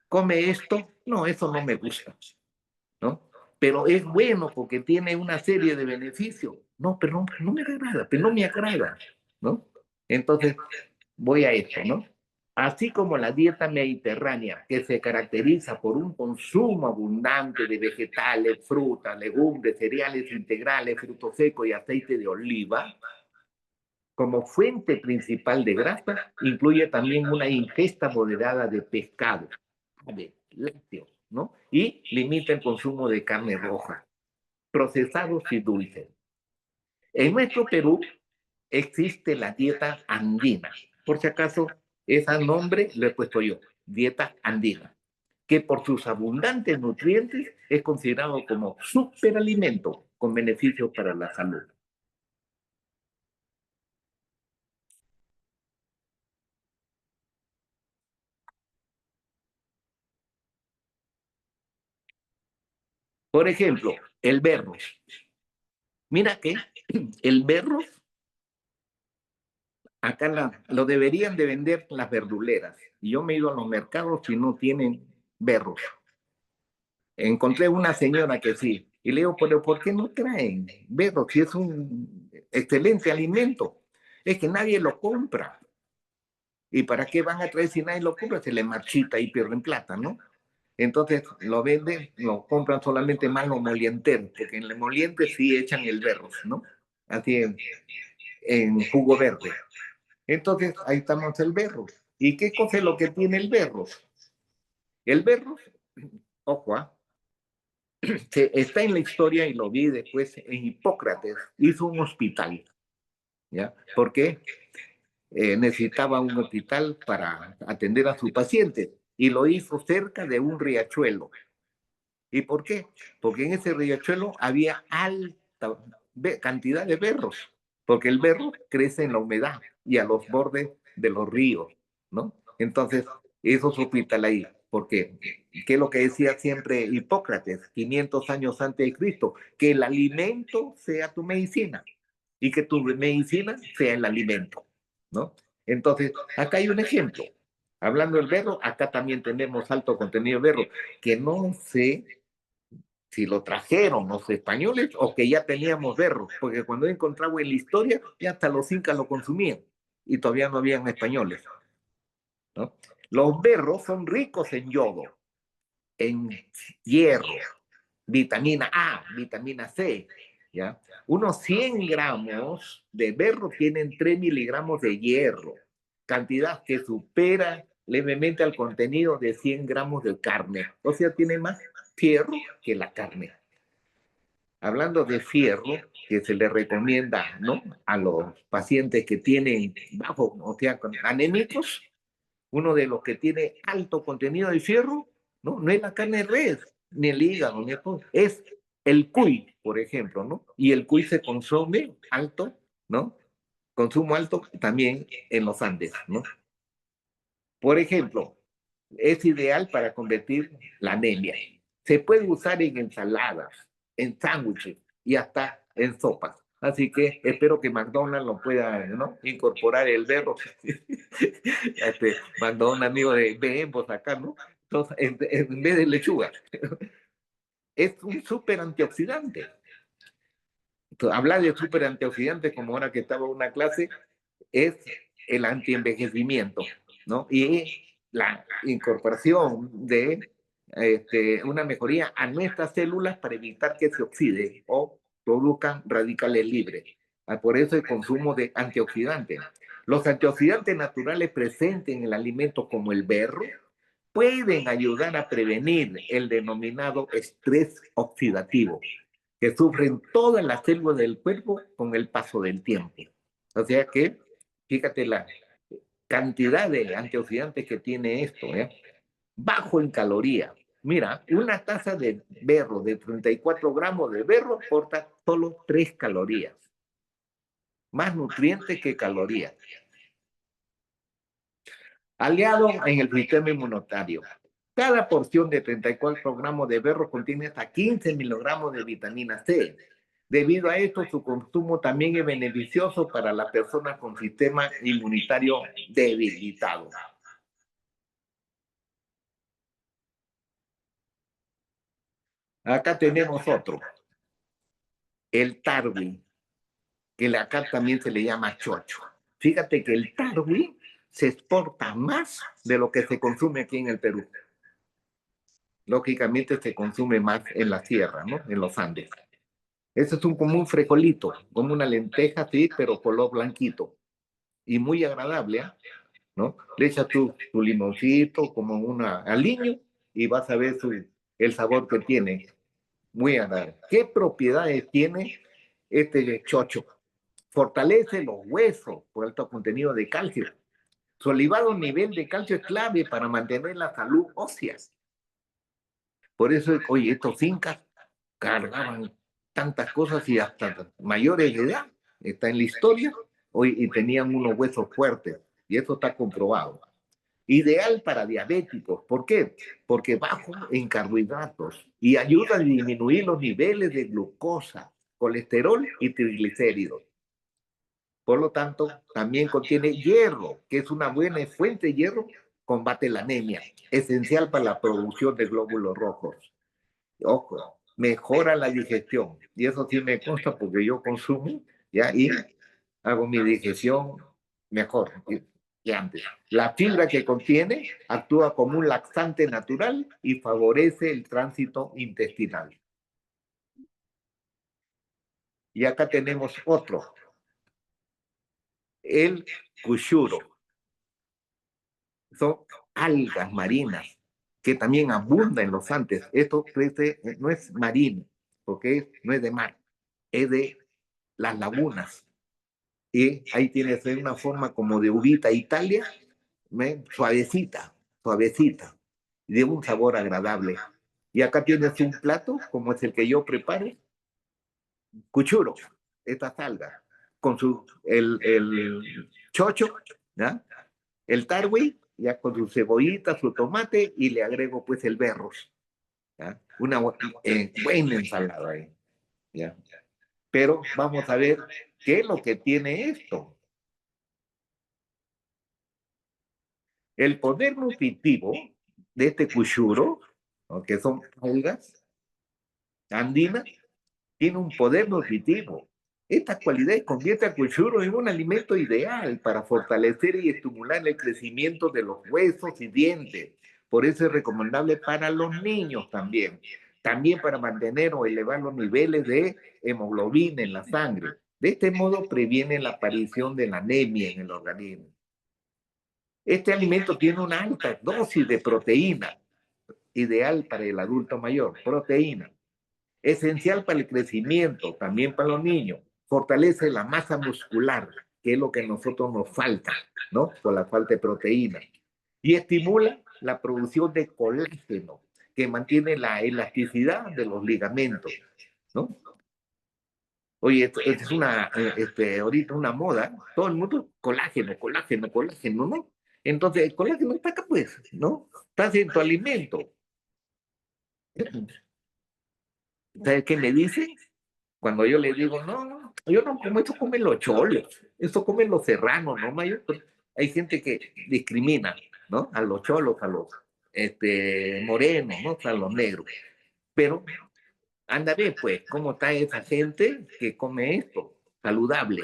come esto, no, eso no me gusta, ¿no? Pero es bueno porque tiene una serie de beneficios. No, pero no me agrada, pero no me agrada, ¿no? Entonces voy a esto, ¿no? Así como la dieta mediterránea, que se caracteriza por un consumo abundante de vegetales, frutas, legumbres, cereales integrales, frutos secos y aceite de oliva, como fuente principal de grasa, incluye también una ingesta moderada de pescado, de lácteos, ¿no? Y limita el consumo de carne roja, procesados y dulces. En nuestro Perú existe la dieta andina. Por si acaso, ese nombre lo he puesto yo, dieta andina, que por sus abundantes nutrientes es considerado como superalimento con beneficios para la salud. Por ejemplo, el berro. Mira que el berro, acá lo deberían de vender las verduleras. Y yo me he ido a los mercados y no tienen berros. Encontré una señora que sí. Y le digo, pero ¿por qué no traen berros si es un excelente alimento? Es que nadie lo compra. ¿Y para qué van a traer si nadie lo compra? Se le marchita y pierden plata, ¿no? Entonces lo venden, lo compran solamente más los molienteros, porque en el moliente sí echan el berros, ¿no? Así en jugo verde. Entonces, ahí estamos el berro. ¿Y qué cosa es lo que tiene el berro? El berro, ojo, está en la historia y lo vi después en Hipócrates, hizo un hospital, ¿ya? ¿Por qué? Necesitaba un hospital para atender a sus pacientes y lo hizo cerca de un riachuelo. ¿Y por qué? Porque en ese riachuelo había alta cantidad de berros, porque el berro crece en la humedad y a los bordes de los ríos, ¿no? Entonces, eso es hospital ahí. ¿Por qué? ¿Qué es lo que decía siempre Hipócrates, 500 años antes de Cristo? Que el alimento sea tu medicina y que tu medicina sea el alimento, ¿no? Entonces, acá hay un ejemplo. Hablando del berro, acá también tenemos alto contenido de berro, que no sé si lo trajeron los españoles o que ya teníamos berros, porque cuando he encontrado en la historia, ya hasta los incas lo consumían y todavía no habían españoles, ¿no? Los berros son ricos en yodo, en hierro, vitamina A, vitamina C, ¿ya? Unos 100 gramos de berro tienen 3 miligramos de hierro, cantidad que supera levemente al contenido de 100 gramos de carne, o sea, tiene más fierro que la carne. Hablando de fierro, que se le recomienda, ¿no?, a los pacientes que tienen bajo, o sea, anémicos, uno de los que tiene alto contenido de fierro, no es la carne de res, ni el hígado, ni el, es el cuy, por ejemplo, ¿no? Y el cuy se consume alto, ¿no? Consumo alto también en los Andes, ¿no? Por ejemplo, es ideal para combatir la anemia. Se puede usar en ensaladas, en sándwiches y hasta en sopas. Así que espero que McDonald's lo pueda, ¿no?, incorporar el berro. Mandó un amigo de Bembo acá, ¿no? Entonces, en vez de lechuga. Es un súper antioxidante. Entonces, hablar de súper antioxidante, como ahora que estaba en una clase, es el antienvejecimiento, ¿no? Y la incorporación de una mejoría a nuestras células para evitar que se oxiden o produzcan radicales libres. Por eso el consumo de antioxidantes. Los antioxidantes naturales presentes en el alimento, como el berro, pueden ayudar a prevenir el denominado estrés oxidativo, que sufren todas las células del cuerpo con el paso del tiempo. O sea que, fíjate la cantidad de antioxidantes que tiene esto, ¿eh? Bajo en calorías. Mira, una taza de berro de 34 gramos de berro aporta solo 3 calorías. Más nutrientes que calorías. Aliado en el sistema inmunitario. Cada porción de 34 gramos de berro contiene hasta 15 miligramos de vitamina C. Debido a esto, su consumo también es beneficioso para las personas con sistema inmunitario debilitado. Acá tenemos otro, el tarwi, que acá también se le llama chocho. Fíjate que el tarwi se exporta más de lo que se consume aquí en el Perú. Lógicamente se consume más en la sierra, ¿no?, en los Andes. Ese es como un frijolito, como una lenteja, sí, pero color blanquito. Y muy agradable, ¿eh?, ¿no? Le echas tu limoncito, como una aliño, y vas a ver el sabor que tiene. Muy agradable. ¿Qué propiedades tiene este chocho? Fortalece los huesos por alto contenido de calcio. Su elevado nivel de calcio es clave para mantener la salud ósea. Por eso, oye, estos incas cargaban tantas cosas y hasta mayores de edad, está en la historia, hoy, y tenían unos huesos fuertes, y eso está comprobado. Ideal para diabéticos. ¿Por qué? Porque bajo en carbohidratos y ayuda a disminuir los niveles de glucosa, colesterol y triglicéridos. Por lo tanto, también contiene hierro, que es una buena fuente de hierro, combate la anemia, esencial para la producción de glóbulos rojos. Ojo, mejora la digestión. Y eso sí me consta porque yo consumo, ¿ya? Y hago mi digestión mejor que antes. La fibra que contiene actúa como un laxante natural y favorece el tránsito intestinal. Y acá tenemos otro, el cushuro. Son algas marinas que también abundan en los Andes. Esto crece, no es marino, porque no es de mar, es de las lagunas. Y ahí tienes una forma como de uvita Italia, suavecita, suavecita, de un sabor agradable. Y acá tienes un plato, como es el que yo preparo, cuchuro, esta salga, con el chocho, ¿ya?, el tarwi, ya con su cebollita, su tomate, y le agrego pues el berros, ¿ya?, una buena ensalada ahí, ¿ya? Pero vamos a ver qué es lo que tiene esto. El poder nutritivo de este cuchuro, que son algas andinas, tiene un poder nutritivo. Esta cualidad convierte al cuchuro en un alimento ideal para fortalecer y estimular el crecimiento de los huesos y dientes. Por eso es recomendable para los niños también. También para mantener o elevar los niveles de hemoglobina en la sangre. De este modo previene la aparición de la anemia en el organismo. Este alimento tiene una alta dosis de proteína, ideal para el adulto mayor, proteína, esencial para el crecimiento, también para los niños, fortalece la masa muscular, que es lo que a nosotros nos falta, ¿no?, por la falta de proteína, y estimula la producción de colágeno, que mantiene la elasticidad de los ligamentos, ¿no? Oye, esto es ahorita una moda, todo el mundo colágeno, colágeno, colágeno, ¿no? Entonces, el colágeno está acá, pues, ¿no? Está en tu alimento. ¿Sabe qué me dicen? Cuando yo les digo, no, yo no como esto, comen los cholos, esto comen los serranos, ¿no, Mayo? Hay gente que discrimina, ¿no? A los cholos, a los morenos, ¿no? A los negros. Pero anda bien, pues, cómo está esa gente que come esto, saludable.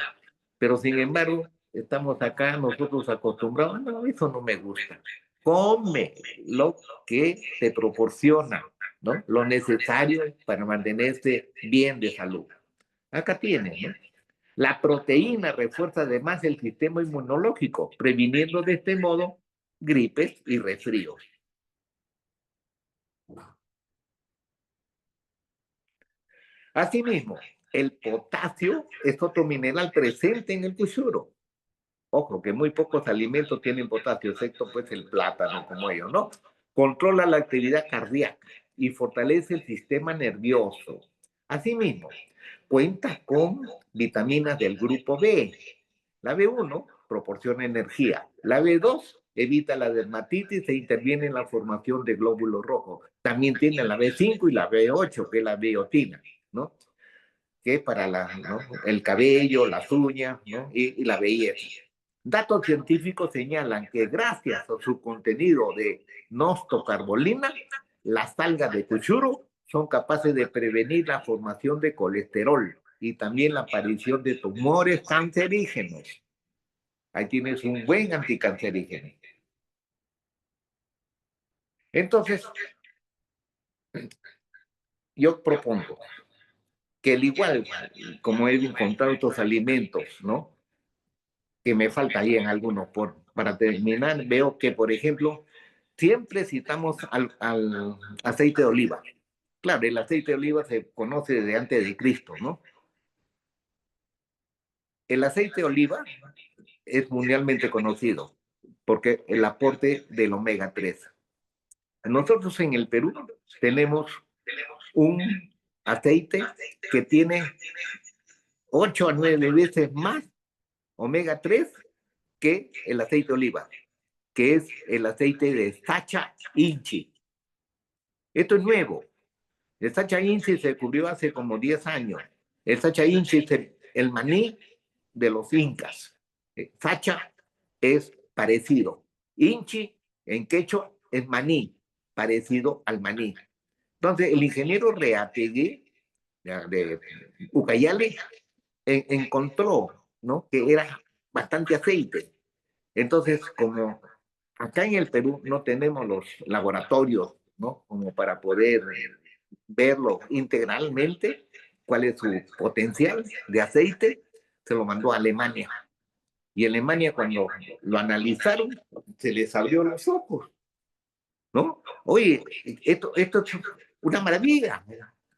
Pero sin embargo, estamos acá nosotros acostumbrados, no, eso no me gusta. Come lo que te proporciona, ¿no? Lo necesario para mantenerse bien de salud. Acá tienes, ¿no? La proteína refuerza además el sistema inmunológico, previniendo de este modo gripes y resfríos. Asimismo, el potasio es otro mineral presente en el cuchuro. Ojo, que muy pocos alimentos tienen potasio, excepto pues el plátano como ellos, ¿no? Controla la actividad cardíaca y fortalece el sistema nervioso. Asimismo, cuenta con vitaminas del grupo B. La B1 proporciona energía. La B2 evita la dermatitis e interviene en la formación de glóbulos rojos. También tiene la B5 y la B8, que es la biotina, ¿no? Que para ¿no? el cabello, las uñas, ¿no? y la belleza. Datos científicos señalan que gracias a su contenido de nostocarbolina, las algas de cuchuro son capaces de prevenir la formación de colesterol y también la aparición de tumores cancerígenos. Ahí tienes un buen anticancerígeno. Entonces, yo propongo que al igual como he encontrado otros alimentos, ¿no? Que me falta ahí en algunos. Para terminar, veo que, por ejemplo, siempre citamos al aceite de oliva. Claro, el aceite de oliva se conoce desde antes de Cristo, ¿no? El aceite de oliva es mundialmente conocido porque el aporte del omega 3. Nosotros en el Perú tenemos un aceite que tiene 8 a 9 veces más omega 3 que el aceite de oliva, que es el aceite de Sacha Inchi. Esto es nuevo. El Sacha Inchi se descubrió hace como 10 años. El Sacha Inchi es el maní de los incas. Sacha es parecido. Inchi en quechua es maní, parecido al maní. Entonces, el ingeniero Reategui de Ucayali encontró, ¿no? Que era bastante aceite. Entonces, como acá en el Perú no tenemos los laboratorios, ¿no? Como para poder verlo integralmente, cuál es su potencial de aceite, se lo mandó a Alemania. Y Alemania, cuando lo analizaron, se les abrió los ojos, ¿no? Oye, esto es una maravilla.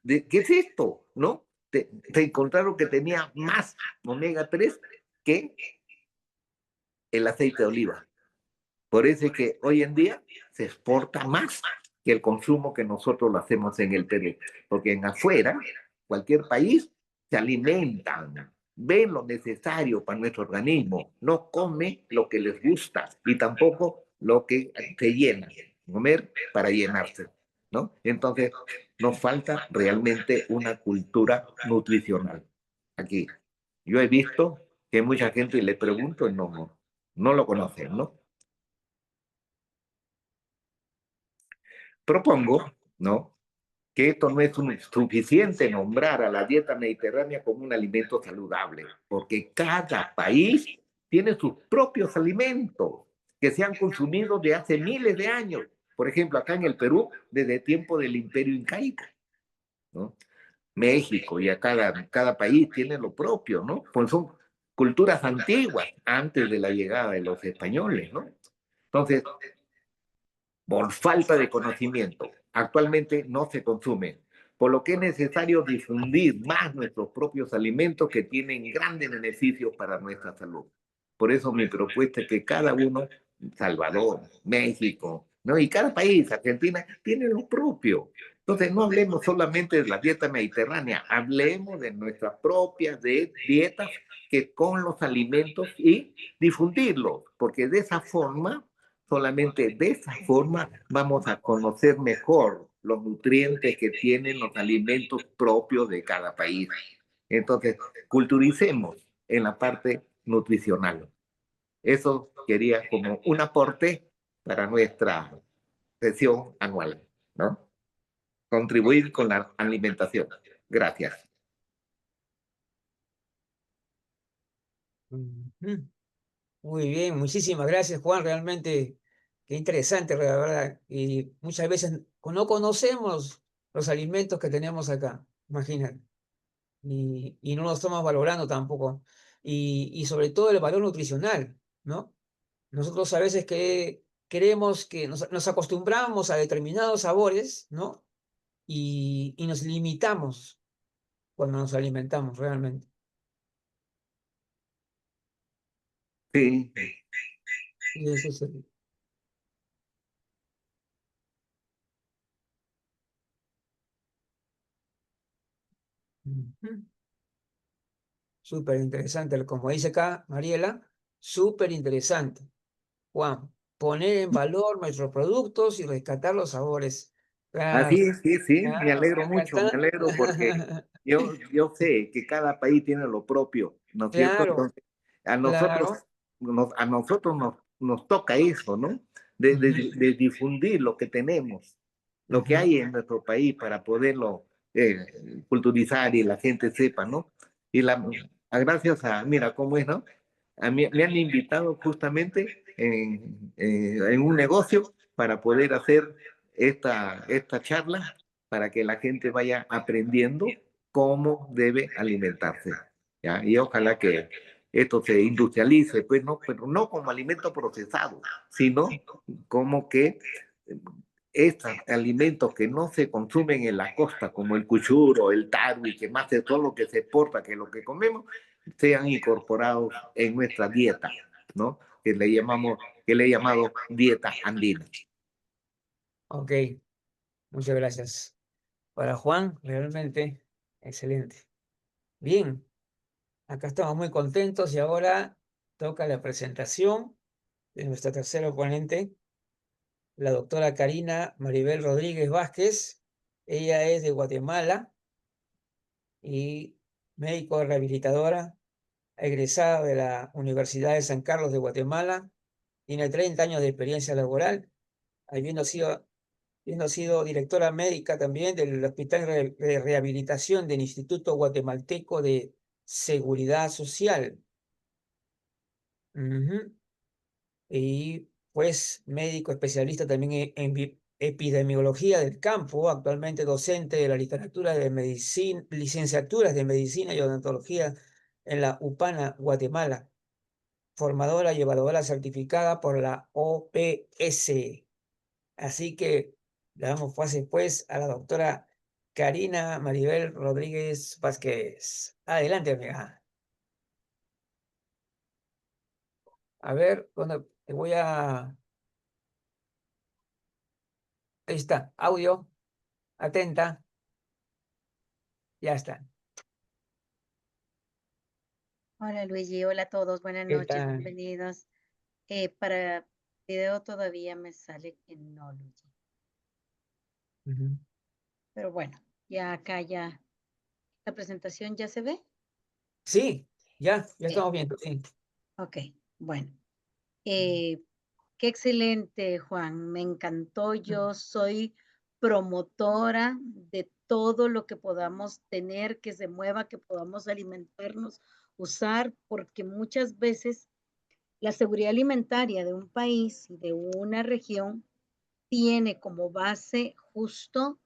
¿Qué es esto? ¿No? Se encontraron que tenía más omega 3 que el aceite de oliva. Por eso es que hoy en día se exporta más que el consumo que nosotros lo hacemos en el Perú. Porque en afuera, cualquier país, se alimentan, ven lo necesario para nuestro organismo, no come lo que les gusta y tampoco lo que te llena, comer para llenarse, ¿no? Entonces, nos falta realmente una cultura nutricional. Aquí, yo he visto que mucha gente le pregunto y no lo conocen, ¿no? Propongo, ¿no? Que esto no es suficiente nombrar a la dieta mediterránea como un alimento saludable, porque cada país tiene sus propios alimentos que se han consumido de hace miles de años. Por ejemplo, acá en el Perú, desde el tiempo del Imperio Incaico, ¿no? México y a cada país tiene lo propio, ¿no? Pues son culturas antiguas, antes de la llegada de los españoles, ¿no? Entonces, por falta de conocimiento, actualmente no se consumen, por lo que es necesario difundir más nuestros propios alimentos que tienen grandes beneficios para nuestra salud. Por eso mi propuesta es que cada uno, Salvador, México, ¿no? Y cada país, Argentina, tiene lo propio. Entonces, no hablemos solamente de la dieta mediterránea, hablemos de nuestras propias dietas que con los alimentos y difundirlos, porque de esa forma solamente de esa forma vamos a conocer mejor los nutrientes que tienen los alimentos propios de cada país. Entonces, culturicemos en la parte nutricional. Eso quería como un aporte para nuestra sesión anual, ¿no? Contribuir con la alimentación. Gracias. Muy bien, muchísimas gracias, Juan. Realmente, qué interesante, la verdad. Y muchas veces no conocemos los alimentos que tenemos acá, imagínate. Y no los estamos valorando tampoco. Y sobre todo el valor nutricional, ¿no? Nosotros a veces que queremos que nos acostumbramos a determinados sabores, ¿no? Y nos limitamos cuando nos alimentamos realmente. Sí, Y eso es Ujú. Súper interesante, como dice acá Mariela, súper interesante. Juan, poner en valor nuestros productos y rescatar los sabores. Claro, así es, sí, sí, me claro, alegro acá mucho, me está. alegro porque yo sé que cada país tiene lo propio, ¿no es cierto? Claro, Entonces, a nosotros, claro. nos toca eso, ¿no? Ujú, De difundir lo que tenemos, lo que ujú. hay en nuestro país para poderlo culturizar y la gente sepa, ¿no? Y gracias a, mira cómo es, ¿no? A mí me han invitado justamente en un negocio para poder hacer esta charla para que la gente vaya aprendiendo cómo debe alimentarse. ¿Ya? Y ojalá que esto se industrialice, pues no, pero no como alimento procesado, sino como que estos alimentos que no se consumen en la costa, como el cuchuro, el tarwi, que más de todo lo que se exporta que lo que comemos, sean incorporados en nuestra dieta, ¿no? Que le he llamado dieta andina. Ok, muchas gracias. Para Juan, realmente excelente. Bien, acá estamos muy contentos y ahora toca la presentación de nuestra tercera oponente, la doctora Karina Maribel Rodríguez Vázquez. Ella es de Guatemala y médico rehabilitadora, egresada de la Universidad de San Carlos de Guatemala. Tiene 30 años de experiencia laboral, habiendo sido directora médica también del Hospital de Rehabilitación del Instituto Guatemalteco de Seguridad Social. Ujú. Y pues médico especialista también en epidemiología del campo, actualmente docente de la literatura de medicina, licenciaturas de medicina y odontología en la UPANA, Guatemala, formadora y evaluadora certificada por la OPS. Así que le damos pase pues a la doctora Karina Maribel Rodríguez Vázquez. Adelante, amiga. A ver, cuando te voy a... Ahí está, audio, atenta, ya está. Hola Luigi, hola a todos, buenas ¿Qué noches, tal? bienvenidos. Para video todavía me sale que no, Luigi. Ujú. Pero bueno, ya acá ya, la presentación ya se ve. Sí, ya Bien, estamos viendo, sí. ok, bueno. Eh, Qué excelente, Juan, me encantó. Yo soy promotora de todo lo que podamos tener, que se mueva, que podamos alimentarnos, usar, porque muchas veces la seguridad alimentaria de un país, de una región, tiene como base justo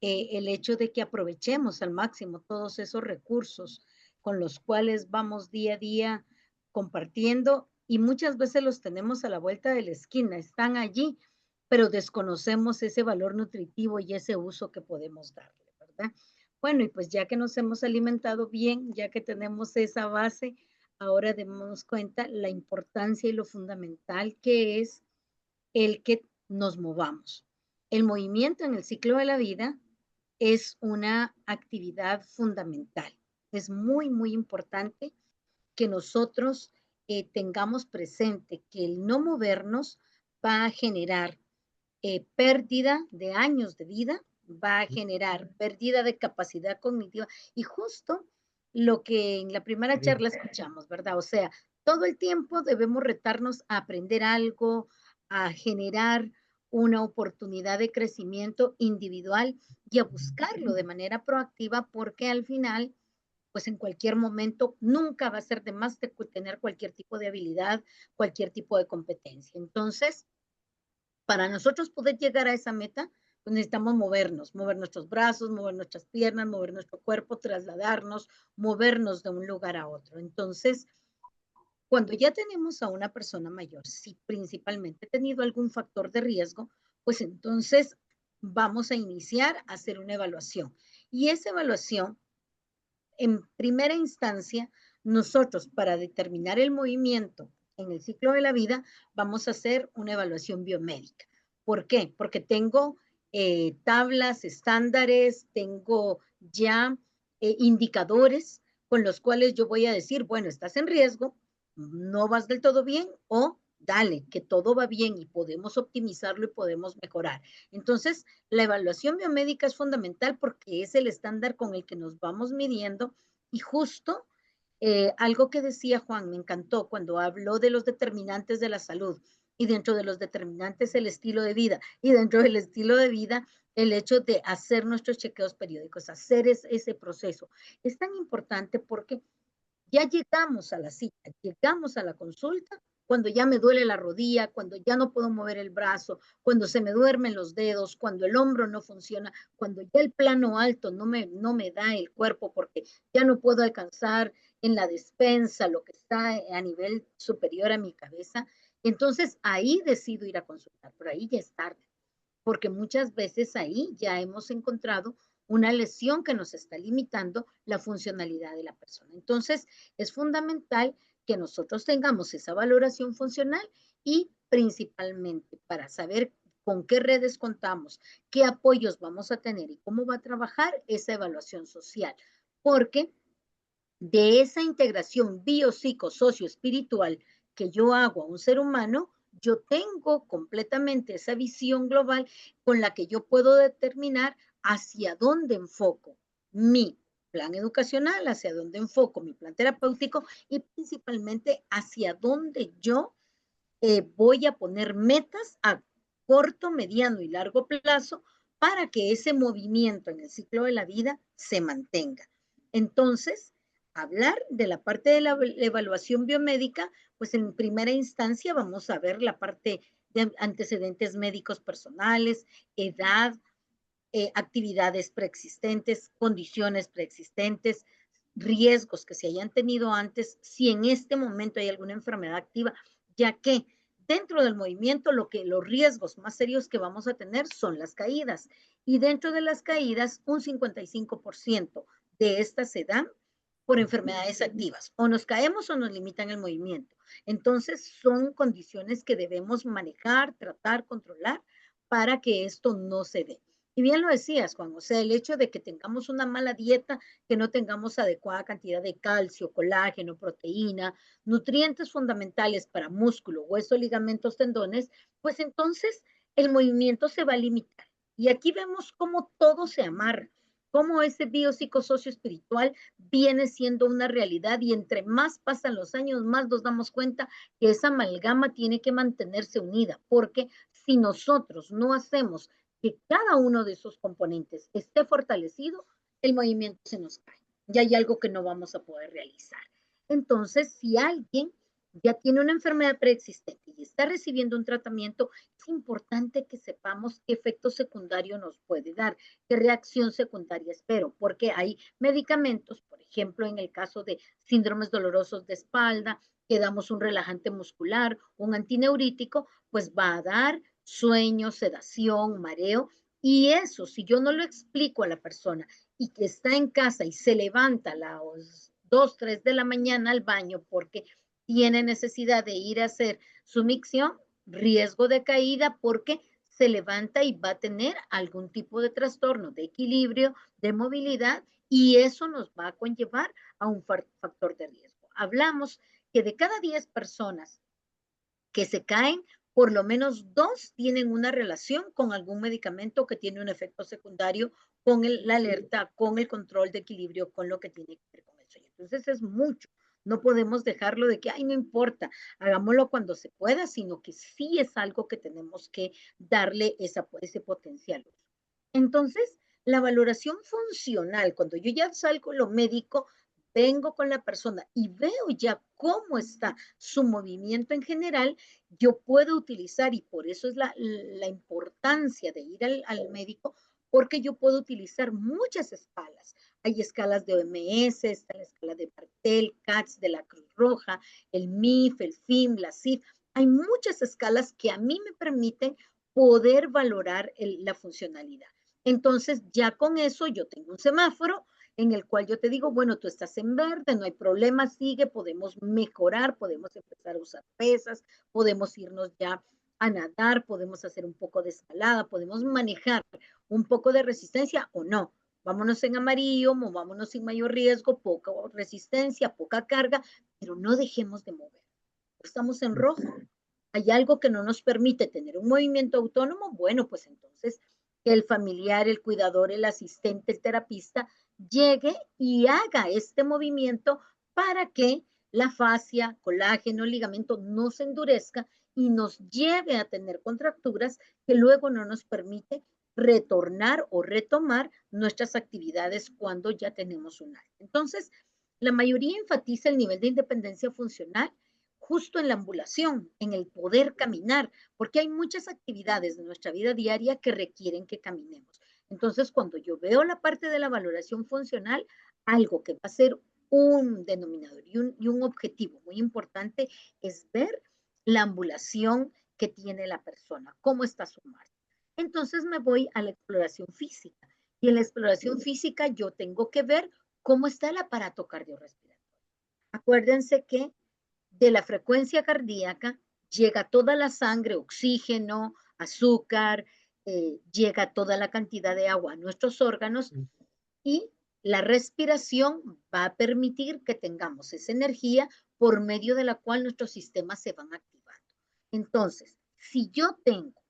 el hecho de que aprovechemos al máximo todos esos recursos con los cuales vamos día a día compartiendo y muchas veces los tenemos a la vuelta de la esquina, están allí, pero desconocemos ese valor nutritivo y ese uso que podemos darle, ¿verdad? Bueno, y pues ya que nos hemos alimentado bien, ya que tenemos esa base, ahora demos cuenta la importancia y lo fundamental que es el que nos movamos. El movimiento en el ciclo de la vida es una actividad fundamental. Es muy, muy importante que nosotros tengamos presente que el no movernos va a generar pérdida de años de vida va a generar pérdida de capacidad cognitiva y justo lo que en la primera charla escuchamos, ¿verdad? O sea, todo el tiempo debemos retarnos a aprender algo, a generar una oportunidad de crecimiento individual y a buscarlo de manera proactiva porque al final, pues en cualquier momento nunca va a ser de más tener cualquier tipo de habilidad, cualquier tipo de competencia. Entonces, para nosotros poder llegar a esa meta, pues necesitamos movernos, mover nuestros brazos, mover nuestras piernas, mover nuestro cuerpo, trasladarnos, movernos de un lugar a otro. Entonces, cuando ya tenemos a una persona mayor, si principalmente ha tenido algún factor de riesgo, pues entonces vamos a iniciar a hacer una evaluación. Y esa evaluación, en primera instancia, nosotros para determinar el movimiento en el ciclo de la vida, vamos a hacer una evaluación biomédica. ¿Por qué? Porque tengo tablas, estándares, tengo ya indicadores con los cuales yo voy a decir, bueno, estás en riesgo, no vas del todo bien o dale, que todo va bien y podemos optimizarlo y podemos mejorar. Entonces, la evaluación biomédica es fundamental porque es el estándar con el que nos vamos midiendo y justo algo que decía Juan, me encantó cuando habló de los determinantes de la salud y dentro de los determinantes el estilo de vida y dentro del estilo de vida el hecho de hacer nuestros chequeos periódicos, hacer ese proceso. Es tan importante porque ya llegamos a la cita, llegamos a la consulta cuando ya me duele la rodilla, cuando ya no puedo mover el brazo, cuando se me duermen los dedos, cuando el hombro no funciona, cuando ya el plano alto no me da el cuerpo porque ya no puedo alcanzar en la despensa lo que está a nivel superior a mi cabeza. Entonces ahí decido ir a consultar, pero ahí ya es tarde porque muchas veces ahí ya hemos encontrado una lesión que nos está limitando la funcionalidad de la persona. Entonces, es fundamental que nosotros tengamos esa valoración funcional y principalmente para saber con qué redes contamos, qué apoyos vamos a tener y cómo va a trabajar esa evaluación social. Porque de esa integración biopsico-socio-espiritual que yo hago a un ser humano, yo tengo completamente esa visión global con la que yo puedo determinar hacia dónde enfoco mi plan educacional, hacia dónde enfoco mi plan terapéutico y principalmente hacia dónde yo voy a poner metas a corto, mediano y largo plazo para que ese movimiento en el ciclo de la vida se mantenga. Entonces, hablar de la parte de la evaluación biomédica, pues en primera instancia vamos a ver la parte de antecedentes médicos personales, edad, actividades preexistentes, condiciones preexistentes, riesgos que se hayan tenido antes, si en este momento hay alguna enfermedad activa, ya que dentro del movimiento los riesgos más serios que vamos a tener son las caídas y dentro de las caídas un 55% de estas se dan por enfermedades activas. O nos caemos o nos limitan el movimiento. Entonces son condiciones que debemos manejar, tratar, controlar para que esto no se dé. Y bien lo decías, Juan, o sea, el hecho de que tengamos una mala dieta, que no tengamos adecuada cantidad de calcio, colágeno, proteína, nutrientes fundamentales para músculo, hueso, ligamentos, tendones, pues entonces el movimiento se va a limitar. Y aquí vemos cómo todo se amarra, cómo ese biopsicosocio espiritual viene siendo una realidad y entre más pasan los años, más nos damos cuenta que esa amalgama tiene que mantenerse unida, porque si nosotros no hacemos que cada uno de esos componentes esté fortalecido, el movimiento se nos cae. Ya hay algo que no vamos a poder realizar. Entonces, si alguien ya tiene una enfermedad preexistente y está recibiendo un tratamiento, es importante que sepamos qué efecto secundario nos puede dar, qué reacción secundaria espero, porque hay medicamentos, por ejemplo, en el caso de síndromes dolorosos de espalda, que damos un relajante muscular, un antineurítico, pues va a dar sueño, sedación, mareo. Y eso, si yo no lo explico a la persona y que está en casa y se levanta a las 2, 3 de la mañana al baño porque tiene necesidad de ir a hacer su micción, riesgo de caída porque se levanta y va a tener algún tipo de trastorno de equilibrio, de movilidad y eso nos va a conllevar a un factor de riesgo. Hablamos que de cada 10 personas que se caen, por lo menos 2 tienen una relación con algún medicamento que tiene un efecto secundario, con la alerta, con el control de equilibrio, con lo que tiene que ver con el sueño. Entonces es mucho. No podemos dejarlo de que, ay, no importa, hagámoslo cuando se pueda, sino que sí es algo que tenemos que darle ese potencial. Entonces, la valoración funcional, cuando yo ya salgo lo médico, vengo con la persona y veo ya cómo está su movimiento en general, yo puedo utilizar, y por eso es la importancia de ir al médico, porque yo puedo utilizar muchas escalas. Hay escalas de OMS, está la escala de Bartel, CATS, de la Cruz Roja, el MIF, el FIM, la CIF. Hay muchas escalas que a mí me permiten poder valorar la funcionalidad. Entonces, ya con eso yo tengo un semáforo en el cual yo te digo, bueno, tú estás en verde, no hay problema, sigue, podemos mejorar, podemos empezar a usar pesas, podemos irnos ya a nadar, podemos hacer un poco de escalada, podemos manejar un poco de resistencia o no. Vámonos en amarillo, movámonos sin mayor riesgo, poca resistencia, poca carga, pero no dejemos de mover. Estamos en rojo. Hay algo que no nos permite tener un movimiento autónomo, bueno, pues entonces que el familiar, el cuidador, el asistente, el terapista llegue y haga este movimiento para que la fascia, colágeno, ligamento no se endurezca y nos lleve a tener contracturas que luego no nos permite retornar o retomar nuestras actividades cuando ya tenemos un alta. Entonces, la mayoría enfatiza el nivel de independencia funcional justo en la ambulación, en el poder caminar, porque hay muchas actividades de nuestra vida diaria que requieren que caminemos. Entonces, cuando yo veo la parte de la valoración funcional, algo que va a ser un denominador y un objetivo muy importante es ver la ambulación que tiene la persona, cómo está su marcha. Entonces me voy a la exploración física. Y en la exploración física yo tengo que ver cómo está el aparato cardiorrespiratorio. Acuérdense que de la frecuencia cardíaca llega toda la sangre, oxígeno, azúcar, llega toda la cantidad de agua a nuestros órganos y la respiración va a permitir que tengamos esa energía por medio de la cual nuestros sistemas se van activando. Entonces, si yo tengo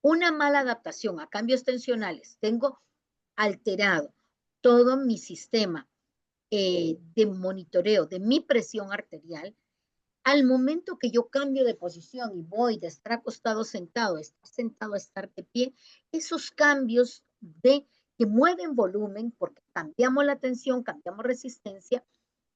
una mala adaptación a cambios tensionales, tengo alterado todo mi sistema de monitoreo de mi presión arterial, al momento que yo cambio de posición y voy de estar acostado sentado a estar de pie, esos cambios que mueven volumen, porque cambiamos la tensión, cambiamos resistencia,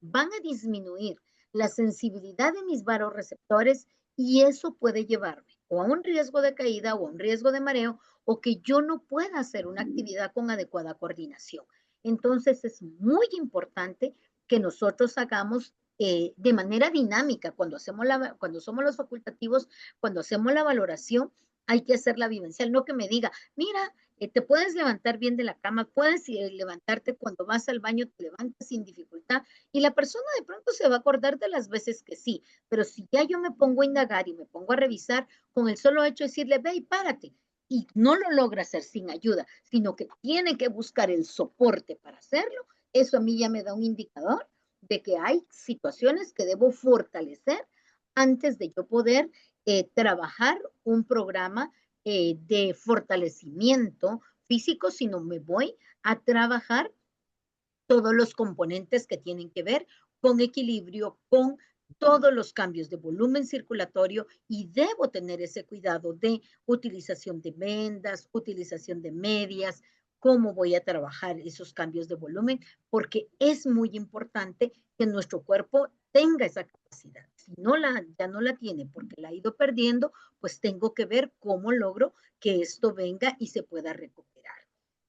van a disminuir la sensibilidad de mis vasoreceptores y eso puede llevarme o a un riesgo de caída o a un riesgo de mareo o que yo no pueda hacer una actividad con adecuada coordinación. Entonces es muy importante que nosotros hagamos de manera dinámica, cuando somos los facultativos, cuando hacemos la valoración, hay que hacerla vivencial, no que me diga, mira, te puedes levantar bien de la cama, puedes levantarte cuando vas al baño, te levantas sin dificultad, y la persona de pronto se va a acordar de las veces que sí, pero si ya yo me pongo a indagar y me pongo a revisar, con el solo hecho de decirle, ve y párate, y no lo logra hacer sin ayuda, sino que tiene que buscar el soporte para hacerlo, eso a mí ya me da un indicador de que hay situaciones que debo fortalecer antes de yo poder trabajar un programa de fortalecimiento físico, sino me voy a trabajar todos los componentes que tienen que ver con equilibrio, con todos los cambios de volumen circulatorio y debo tener ese cuidado de utilización de vendas, utilización de medias, cómo voy a trabajar esos cambios de volumen, porque es muy importante que nuestro cuerpo tenga esa capacidad. Si ya no la tiene porque la ha ido perdiendo, pues tengo que ver cómo logro que esto venga y se pueda recuperar.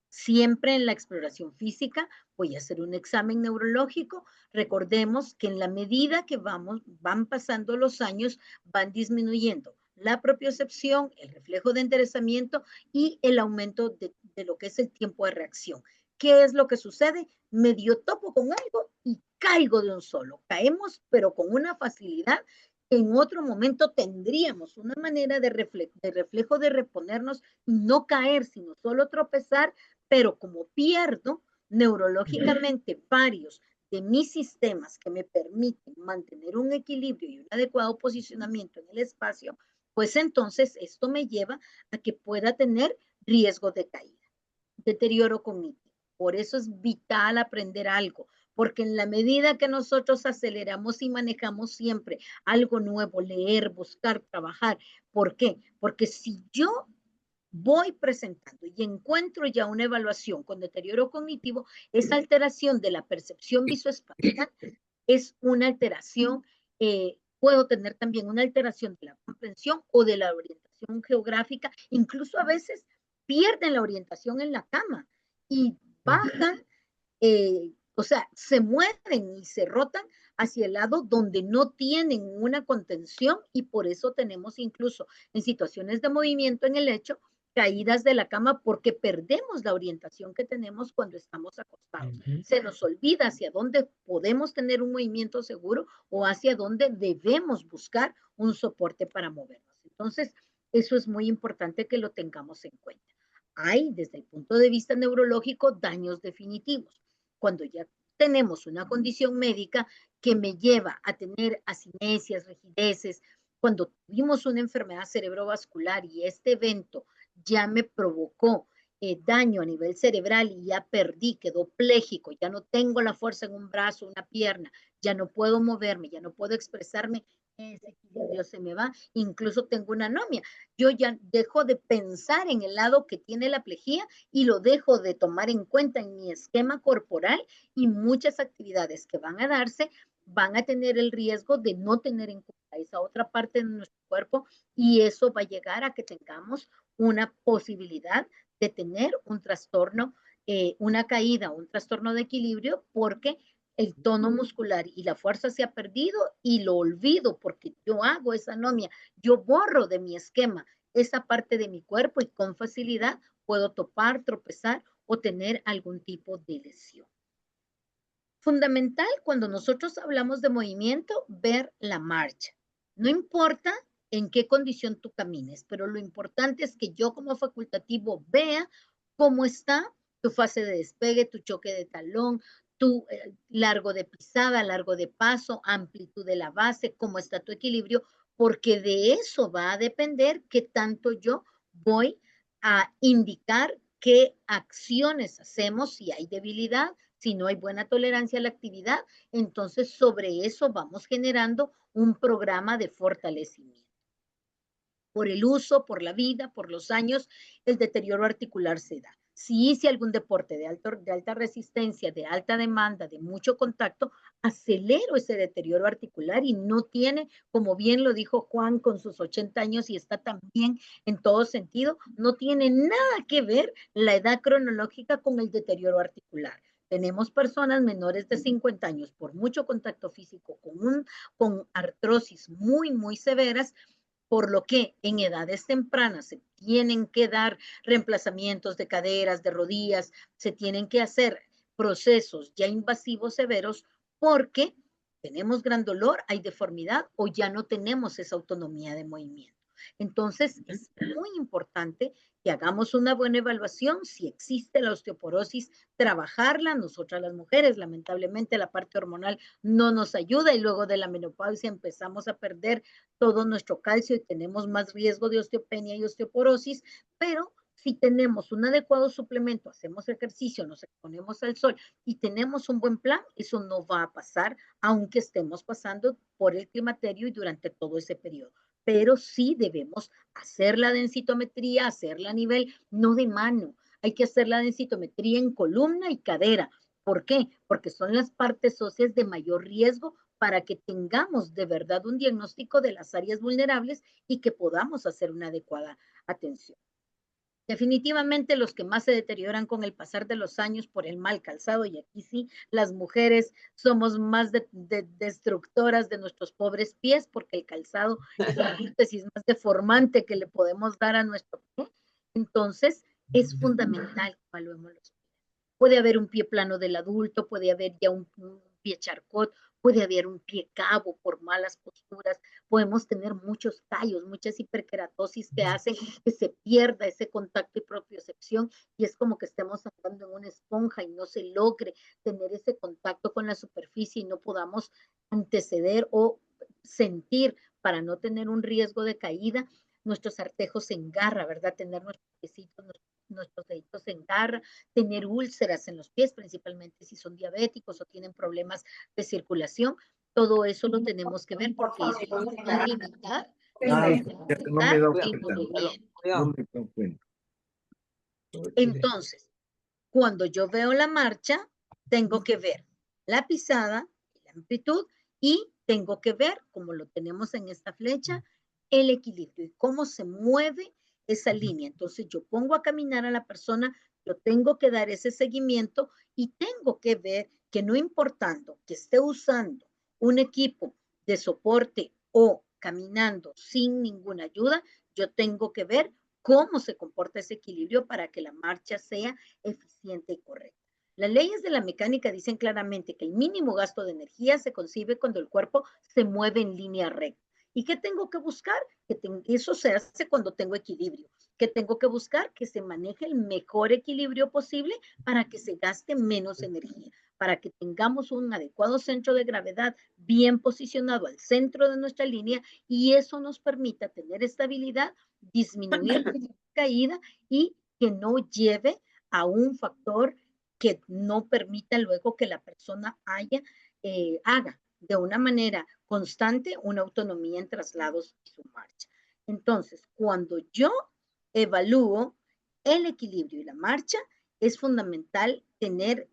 Siempre en la exploración física voy a hacer un examen neurológico. Recordemos que en la medida que van pasando los años, van disminuyendo la propiocepción, el reflejo de enderezamiento y el aumento de lo que es el tiempo de reacción. ¿Qué es lo que sucede? Medio topo con algo y caigo de un solo. Caemos, pero con una facilidad que en otro momento tendríamos una manera de reflejo de reponernos y no caer, sino solo tropezar, pero como pierdo neurológicamente varios de mis sistemas que me permiten mantener un equilibrio y un adecuado posicionamiento en el espacio, pues entonces esto me lleva a que pueda tener riesgo de caída, deterioro cognitivo. Por eso es vital aprender algo, porque en la medida que nosotros aceleramos y manejamos siempre algo nuevo, leer, buscar, trabajar, ¿por qué? Porque si yo voy presentando y encuentro ya una evaluación con deterioro cognitivo, esa alteración de la percepción visoespacial es una alteración, puedo tener también una alteración de la comprensión o de la orientación geográfica, incluso a veces pierden la orientación en la cama y bajan, o sea, se mueven y se rotan hacia el lado donde no tienen una contención y por eso tenemos incluso en situaciones de movimiento en el lecho caídas de la cama porque perdemos la orientación que tenemos cuando estamos acostados. Se nos olvida hacia dónde podemos tener un movimiento seguro o hacia dónde debemos buscar un soporte para movernos. Entonces, eso es muy importante que lo tengamos en cuenta. Hay, desde el punto de vista neurológico, daños definitivos. Cuando ya tenemos una condición médica que me lleva a tener acinesias, rigideces, cuando tuvimos una enfermedad cerebrovascular y este evento ya me provocó daño a nivel cerebral y ya perdí, quedó pléjico, ya no tengo la fuerza en un brazo, una pierna, ya no puedo moverme, ya no puedo expresarme, ese equilibrio se me va, incluso tengo una anomia. Yo ya dejo de pensar en el lado que tiene la plejía y lo dejo de tomar en cuenta en mi esquema corporal y muchas actividades que van a darse van a tener el riesgo de no tener en cuenta esa otra parte de nuestro cuerpo y eso va a llegar a que tengamos una posibilidad de tener un trastorno, una caída, un trastorno de equilibrio, porque el tono muscular y la fuerza se ha perdido y lo olvido porque yo hago esa anomia, yo borro de mi esquema esa parte de mi cuerpo y con facilidad puedo topar, tropezar o tener algún tipo de lesión. Fundamental cuando nosotros hablamos de movimiento, ver la marcha. No importa en qué condición tú camines, pero lo importante es que yo como facultativo vea cómo está tu fase de despegue, tu choque de talón, tu largo de pisada, largo de paso, amplitud de la base, cómo está tu equilibrio, porque de eso va a depender qué tanto yo voy a indicar qué acciones hacemos, si hay debilidad, si no hay buena tolerancia a la actividad, entonces sobre eso vamos generando un programa de fortalecimiento. Por el uso, por la vida, por los años, el deterioro articular se da. Si hice algún deporte de alta resistencia, de alta demanda, de mucho contacto, acelero ese deterioro articular y no tiene, como bien lo dijo Juan con sus 80 años y está también en todo sentido, no tiene nada que ver la edad cronológica con el deterioro articular. Tenemos personas menores de 50 años por mucho contacto físico con artrosis muy, muy severas, por lo que en edades tempranas se tienen que dar reemplazamientos de caderas, de rodillas, se tienen que hacer procesos ya invasivos severos porque tenemos gran dolor, hay deformidad o ya no tenemos esa autonomía de movimiento. Entonces, es muy importante que hagamos una buena evaluación. Si existe la osteoporosis, trabajarla. Nosotras las mujeres, lamentablemente, la parte hormonal no nos ayuda y luego de la menopausia empezamos a perder todo nuestro calcio y tenemos más riesgo de osteopenia y osteoporosis, pero si tenemos un adecuado suplemento, hacemos ejercicio, nos exponemos al sol y tenemos un buen plan, eso no va a pasar, aunque estemos pasando por el climaterio y durante todo ese periodo. Pero sí debemos hacer la densitometría, hacerla a nivel, no de mano, hay que hacer la densitometría en columna y cadera. ¿Por qué? Porque son las partes óseas de mayor riesgo para que tengamos de verdad un diagnóstico de las áreas vulnerables y que podamos hacer una adecuada atención. Definitivamente los que más se deterioran con el pasar de los años por el mal calzado, y aquí sí, las mujeres somos más destructoras de nuestros pobres pies porque el calzado es la prótesis más deformante que le podemos dar a nuestro pie. Entonces, es fundamental que evaluemos los pies. Puede haber un pie plano del adulto, puede haber ya un pie charcot, puede haber un pie cabo por malas posturas, podemos tener muchos callos, muchas hiperkeratosis que hacen que se pierda ese contacto y propiocepción y es como que estemos andando en una esponja y no se logre tener ese contacto con la superficie y no podamos anteceder o sentir para no tener un riesgo de caída nuestros artejos en garra, ¿verdad? Tener nuestros deditos en garra, tener úlceras en los pies, principalmente si son diabéticos o tienen problemas de circulación. Todo eso lo tenemos que ver porque eso va a limitar No me he dado el cuenta. movimiento. No me he dado cuenta. Entonces, cuando yo veo la marcha, tengo que ver la pisada, la amplitud, y tengo que ver, como lo tenemos en esta flecha, el equilibrio y cómo se mueve esa línea. Entonces, yo pongo a caminar a la persona, yo tengo que dar ese seguimiento y tengo que ver que no importando que esté usando un equipo de soporte o caminando sin ninguna ayuda, yo tengo que ver cómo se comporta ese equilibrio para que la marcha sea eficiente y correcta. Las leyes de la mecánica dicen claramente que el mínimo gasto de energía se concibe cuando el cuerpo se mueve en línea recta. ¿Y qué tengo que buscar? Eso se hace cuando tengo equilibrio. ¿Qué tengo que buscar? Que se maneje el mejor equilibrio posible para que se gaste menos energía, para que tengamos un adecuado centro de gravedad bien posicionado al centro de nuestra línea y eso nos permita tener estabilidad, disminuir la caída y que no lleve a un factor que no permita luego que la persona haga de una manera constante una autonomía en traslados y su marcha. Entonces, cuando yo evalúo el equilibrio y la marcha, es fundamental tener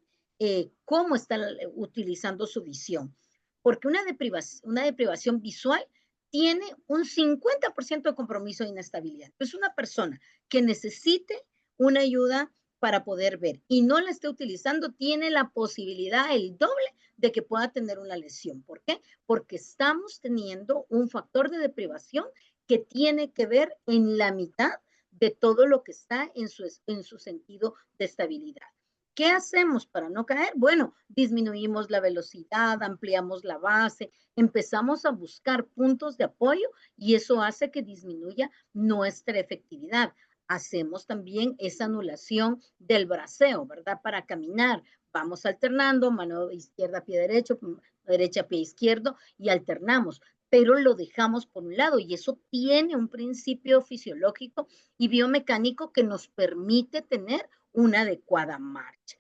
cómo está utilizando su visión, porque una deprivación visual tiene un 50% de compromiso de inestabilidad. Es una persona que necesite una ayuda para poder ver y no la esté utilizando, tiene la posibilidad, el doble, de que pueda tener una lesión. ¿Por qué? Porque estamos teniendo un factor de deprivación que tiene que ver en la mitad de todo lo que está en su sentido de estabilidad. ¿Qué hacemos para no caer? Bueno, disminuimos la velocidad, ampliamos la base, empezamos a buscar puntos de apoyo y eso hace que disminuya nuestra efectividad. Hacemos también esa anulación del braceo, ¿verdad? Para caminar, vamos alternando, mano izquierda, pie derecho, derecha, pie izquierdo y alternamos, pero lo dejamos por un lado y eso tiene un principio fisiológico y biomecánico que nos permite tener una adecuada marcha.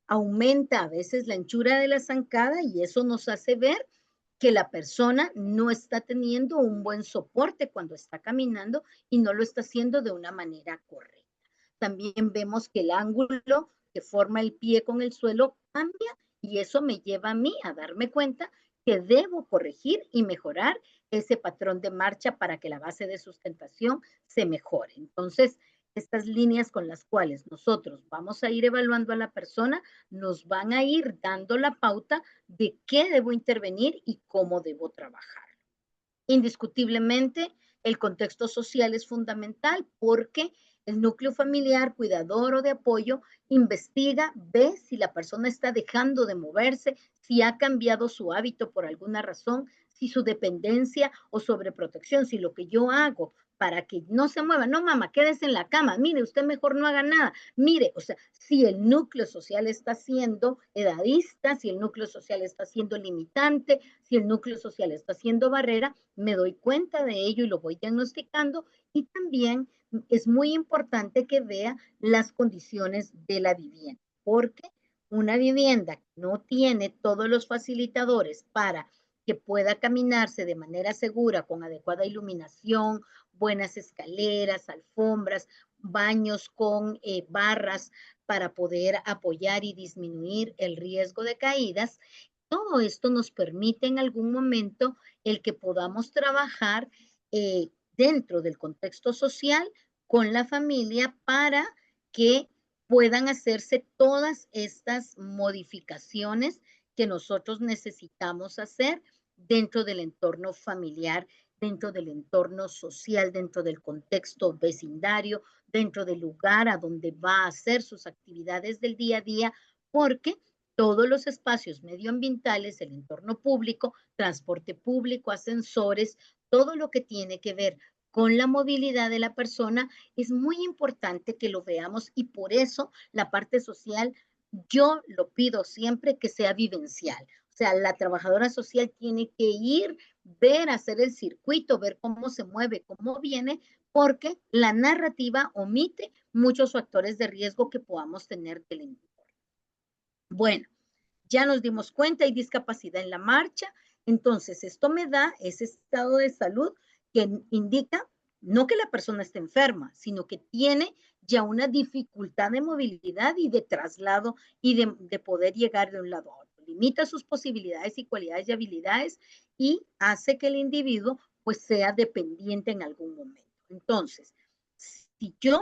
Aumenta a veces la anchura de la zancada y eso nos hace ver que la persona no está teniendo un buen soporte cuando está caminando y no lo está haciendo de una manera correcta. También vemos que el ángulo que forma el pie con el suelo cambia y eso me lleva a mí a darme cuenta que debo corregir y mejorar ese patrón de marcha para que la base de sustentación se mejore. Entonces, estas líneas con las cuales nosotros vamos a ir evaluando a la persona nos van a ir dando la pauta de qué debo intervenir y cómo debo trabajar. Indiscutiblemente, el contexto social es fundamental porque el núcleo familiar, cuidador o de apoyo investiga, ve si la persona está dejando de moverse, si ha cambiado su hábito por alguna razón, si su dependencia o sobreprotección, si lo que yo hago para que no se mueva, no mamá, quédese en la cama, mire, usted mejor no haga nada, mire, o sea, si el núcleo social está siendo edadista, si el núcleo social está siendo limitante, si el núcleo social está siendo barrera, me doy cuenta de ello y lo voy diagnosticando y también es muy importante que vea las condiciones de la vivienda, porque una vivienda que no tiene todos los facilitadores para que pueda caminarse de manera segura, con adecuada iluminación, buenas escaleras, alfombras, baños con barras para poder apoyar y disminuir el riesgo de caídas. Todo esto nos permite en algún momento el que podamos trabajar dentro del contexto social con la familia para que puedan hacerse todas estas modificaciones que nosotros necesitamos hacer dentro del entorno familiar, dentro del entorno social, dentro del contexto vecindario, dentro del lugar a donde va a hacer sus actividades del día a día, porque todos los espacios medioambientales, el entorno público, transporte público, ascensores, todo lo que tiene que ver con la movilidad de la persona, es muy importante que lo veamos y por eso la parte social yo lo pido siempre que sea vivencial. O sea, la trabajadora social tiene que ir, ver, hacer el circuito, ver cómo se mueve, cómo viene, porque la narrativa omite muchos factores de riesgo que podamos tener del entorno. Bueno, ya nos dimos cuenta, hay discapacidad en la marcha, entonces esto me da ese estado de salud que indica no que la persona esté enferma, sino que tiene ya una dificultad de movilidad y de traslado y de poder llegar de un lado a otro. Limita sus posibilidades y cualidades y habilidades y hace que el individuo pues sea dependiente en algún momento. Entonces, si yo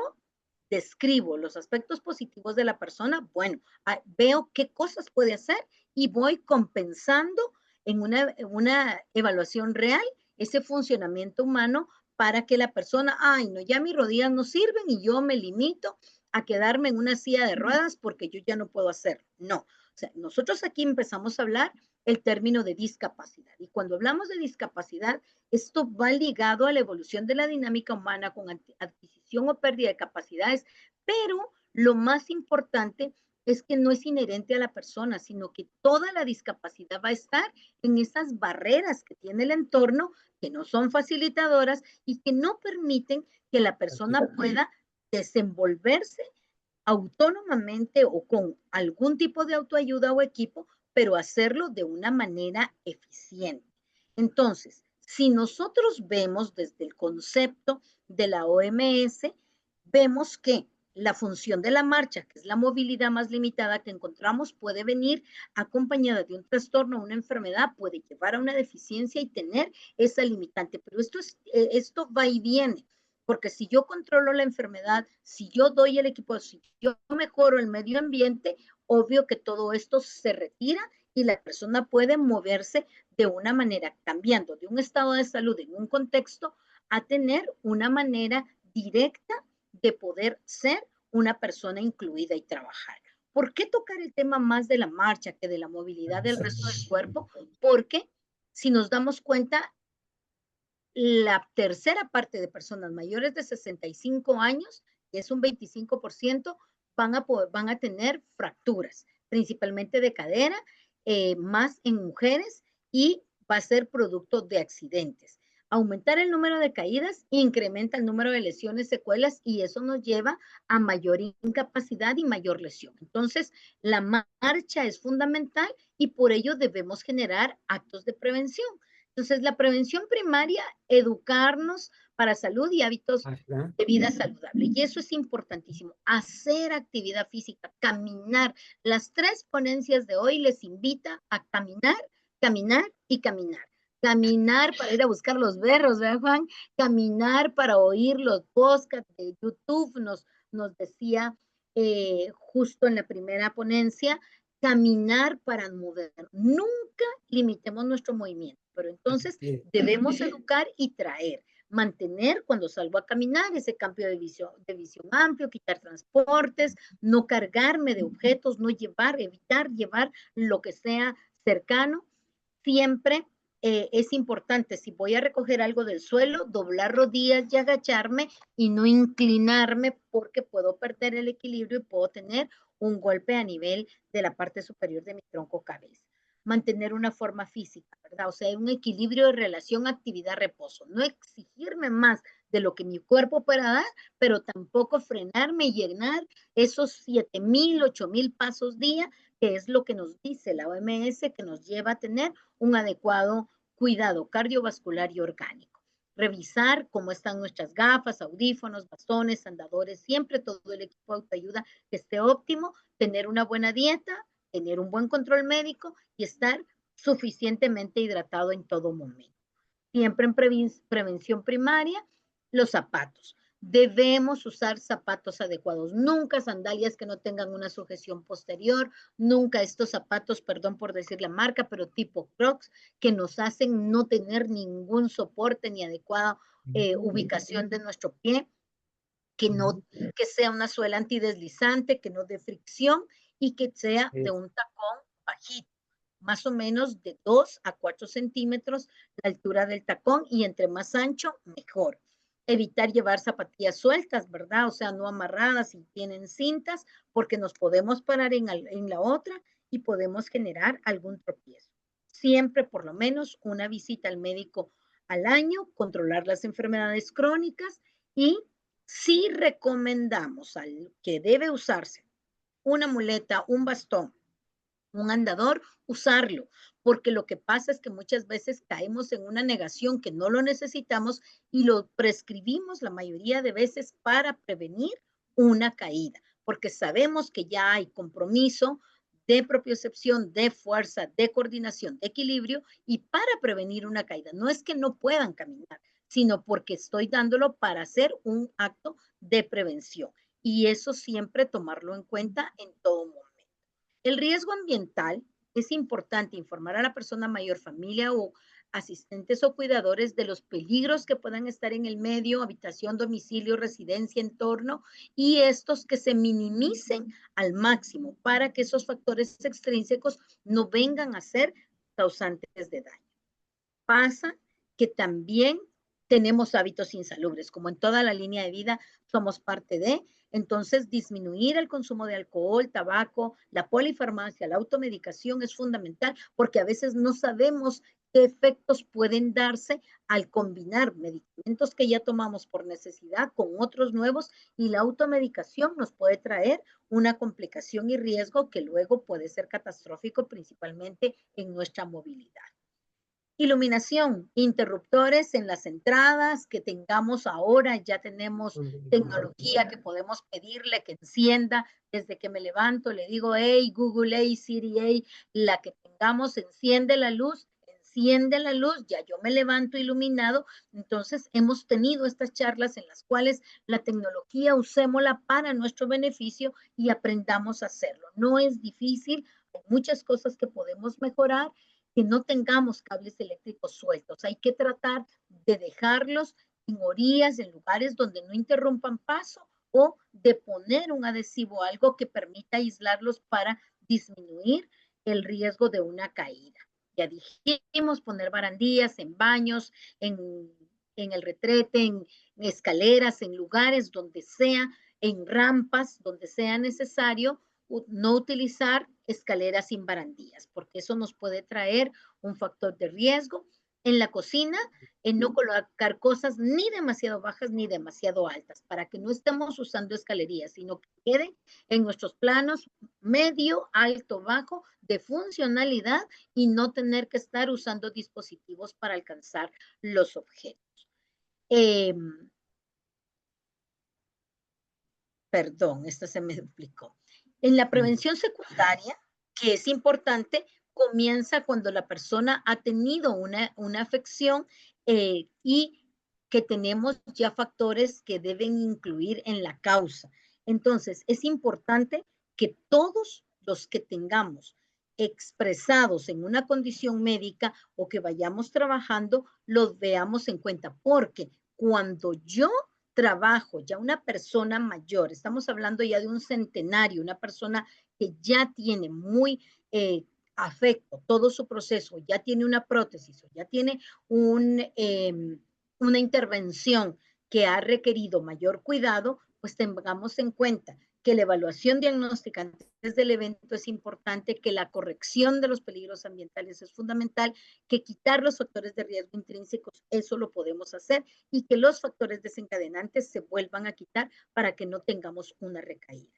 describo los aspectos positivos de la persona, bueno, veo qué cosas puede hacer y voy compensando en una evaluación real ese funcionamiento humano para que la persona, ay, no, ya mis rodillas no sirven y yo me limito a quedarme en una silla de ruedas porque yo ya no puedo hacerlo. No, o sea, nosotros aquí empezamos a hablar el término de discapacidad. Y cuando hablamos de discapacidad, esto va ligado a la evolución de la dinámica humana con adquisición o pérdida de capacidades, pero lo más importante es que no es inherente a la persona, sino que toda la discapacidad va a estar en esas barreras que tiene el entorno, que no son facilitadoras y que no permiten que la persona pueda desenvolverse autónomamente o con algún tipo de autoayuda o equipo, pero hacerlo de una manera eficiente. Entonces, si nosotros vemos desde el concepto de la OMS, vemos que la función de la marcha, que es la movilidad más limitada que encontramos, puede venir acompañada de un trastorno, una enfermedad, puede llevar a una deficiencia y tener esa limitante. Pero esto va y viene, porque si yo controlo la enfermedad, si yo doy el equipo, si yo mejoro el medio ambiente, obvio que todo esto se retira y la persona puede moverse de una manera, cambiando de un estado de salud en un contexto a tener una manera directa de poder ser una persona incluida y trabajar. ¿Por qué tocar el tema más de la marcha que de la movilidad del resto del cuerpo? Porque si nos damos cuenta, la tercera parte de personas mayores de 65 años, que es un 25%, van a tener fracturas, principalmente de cadera, más en mujeres, y va a ser producto de accidentes. Aumentar el número de caídas incrementa el número de lesiones, secuelas, y eso nos lleva a mayor incapacidad y mayor lesión. Entonces, la marcha es fundamental y por ello debemos generar actos de prevención. Entonces, la prevención primaria, educarnos para salud y hábitos de vida saludable. Y eso es importantísimo. Hacer actividad física, caminar. Las 3 ponencias de hoy les invita a caminar, caminar y caminar. Caminar para ir a buscar los berros, ¿verdad, Juan? Caminar para oír los podcasts de YouTube, nos decía justo en la primera ponencia, caminar para mover. Nunca limitemos nuestro movimiento, pero entonces debemos educar y traer, mantener cuando salgo a caminar ese cambio de visión amplio, quitar transportes, no cargarme de objetos, no llevar, evitar llevar lo que sea cercano. Siempre es importante, si voy a recoger algo del suelo, doblar rodillas y agacharme y no inclinarme porque puedo perder el equilibrio y puedo tener un golpe a nivel de la parte superior de mi tronco cabeza. Mantener una forma física, ¿verdad? O sea, un equilibrio de relación actividad-reposo. No exigirme más de lo que mi cuerpo pueda dar, pero tampoco frenarme y llenar esos 7,000, 8,000 pasos día, que es lo que nos dice la OMS, que nos lleva a tener un adecuado cuidado cardiovascular y orgánico. Revisar cómo están nuestras gafas, audífonos, bastones, andadores, siempre todo el equipo de autoayuda que esté óptimo, tener una buena dieta, tener un buen control médico y estar suficientemente hidratado en todo momento. Siempre en prevención primaria, los zapatos. Debemos usar zapatos adecuados, nunca sandalias que no tengan una sujeción posterior, nunca estos zapatos, perdón por decir la marca, pero tipo Crocs, que nos hacen no tener ningún soporte ni adecuada ubicación de nuestro pie, que sea una suela antideslizante, que no dé fricción y que sea de un tacón bajito, más o menos de 2 a 4 centímetros la altura del tacón, y entre más ancho, mejor. Evitar llevar zapatillas sueltas, ¿verdad? O sea, no amarradas y tienen cintas, porque nos podemos parar en la otra y podemos generar algún tropiezo. siempre por lo menos una visita al médico al año, controlar las enfermedades crónicas y sí recomendamos al que debe usarse una muleta, un bastón, un andador, usarlo, porque lo que pasa es que muchas veces caemos en una negación que no lo necesitamos y lo prescribimos la mayoría de veces para prevenir una caída, porque sabemos que ya hay compromiso de propiocepción, de fuerza, de coordinación, de equilibrio y para prevenir una caída. No es que no puedan caminar, sino porque estoy dándolo para hacer un acto de prevención. Y eso siempre tomarlo en cuenta en todo momento. El riesgo ambiental es importante informar a la persona mayor, familia o asistentes o cuidadores de los peligros que puedan estar en el medio, habitación, domicilio, residencia, entorno, y estos que se minimicen al máximo para que esos factores extrínsecos no vengan a ser causantes de daño. Pasa que también tenemos hábitos insalubres, como en toda la línea de vida somos parte de, entonces disminuir el consumo de alcohol, tabaco, la polifarmacia, la automedicación es fundamental porque a veces no sabemos qué efectos pueden darse al combinar medicamentos que ya tomamos por necesidad con otros nuevos y la automedicación nos puede traer una complicación y riesgo que luego puede ser catastrófico principalmente en nuestra movilidad. Iluminación, interruptores en las entradas que tengamos ahora, ya tenemos tecnología que podemos pedirle que encienda desde que me levanto, le digo, hey Google, hey Siri, hey, la que tengamos, enciende la luz, ya yo me levanto iluminado. Entonces hemos tenido estas charlas en las cuales la tecnología usémosla para nuestro beneficio y aprendamos a hacerlo. No es difícil, hay muchas cosas que podemos mejorar, que no tengamos cables eléctricos sueltos. Hay que tratar de dejarlos en orillas, en lugares donde no interrumpan paso o de poner un adhesivo, algo que permita aislarlos para disminuir el riesgo de una caída. Ya dijimos poner barandillas en baños, en el retrete, en escaleras, en lugares donde sea, en rampas, donde sea necesario, no utilizar escaleras sin barandillas, porque eso nos puede traer un factor de riesgo. En la cocina, en no colocar cosas ni demasiado bajas ni demasiado altas, para que no estemos usando escalerías, sino que queden en nuestros planos medio, alto, bajo, de funcionalidad y no tener que estar usando dispositivos para alcanzar los objetos. Perdón, esta se me duplicó. En la prevención secundaria, que es importante, comienza cuando la persona ha tenido una afección y que tenemos ya factores que deben incluir en la causa. Entonces, es importante que todos los que tengamos expresados en una condición médica o que vayamos trabajando, los veamos en cuenta, porque cuando yo trabajo, ya una persona mayor, estamos hablando ya de un centenario, una persona que ya tiene muy afecto todo su proceso, ya tiene una prótesis, ya tiene una intervención que ha requerido mayor cuidado, pues tengamos en cuenta que la evaluación diagnóstica antes del evento es importante, que la corrección de los peligros ambientales es fundamental, que quitar los factores de riesgo intrínsecos, eso lo podemos hacer, y que los factores desencadenantes se vuelvan a quitar para que no tengamos una recaída.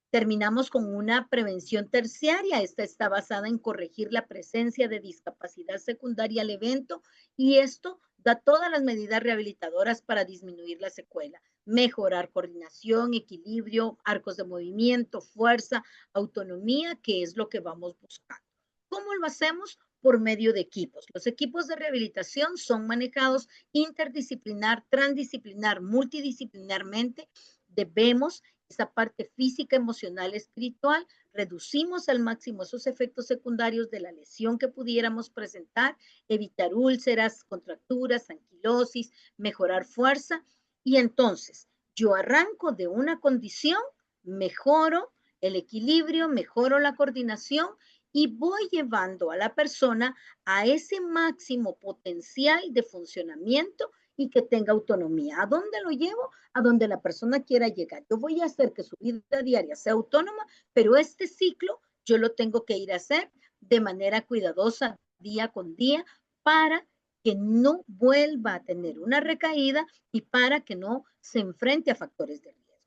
Terminamos con una prevención terciaria. Esta está basada en corregir la presencia de discapacidad secundaria al evento y esto da todas las medidas rehabilitadoras para disminuir la secuela. Mejorar coordinación, equilibrio, arcos de movimiento, fuerza, autonomía, que es lo que vamos buscando. ¿Cómo lo hacemos? Por medio de equipos. Los equipos de rehabilitación son manejados interdisciplinar, transdisciplinar, multidisciplinarmente. Debemos esa parte física, emocional, espiritual, reducimos al máximo esos efectos secundarios de la lesión que pudiéramos presentar, evitar úlceras, contracturas, anquilosis, mejorar fuerza. Y entonces, yo arranco de una condición, mejoro el equilibrio, mejoro la coordinación y voy llevando a la persona a ese máximo potencial de funcionamiento y que tenga autonomía. ¿A dónde lo llevo? A donde la persona quiera llegar. Yo voy a hacer que su vida diaria sea autónoma, pero este ciclo yo lo tengo que ir a hacer de manera cuidadosa día con día para que no vuelva a tener una recaída y para que no se enfrente a factores de riesgo.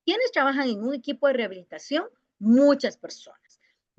¿Quiénes trabajan en un equipo de rehabilitación? Muchas personas.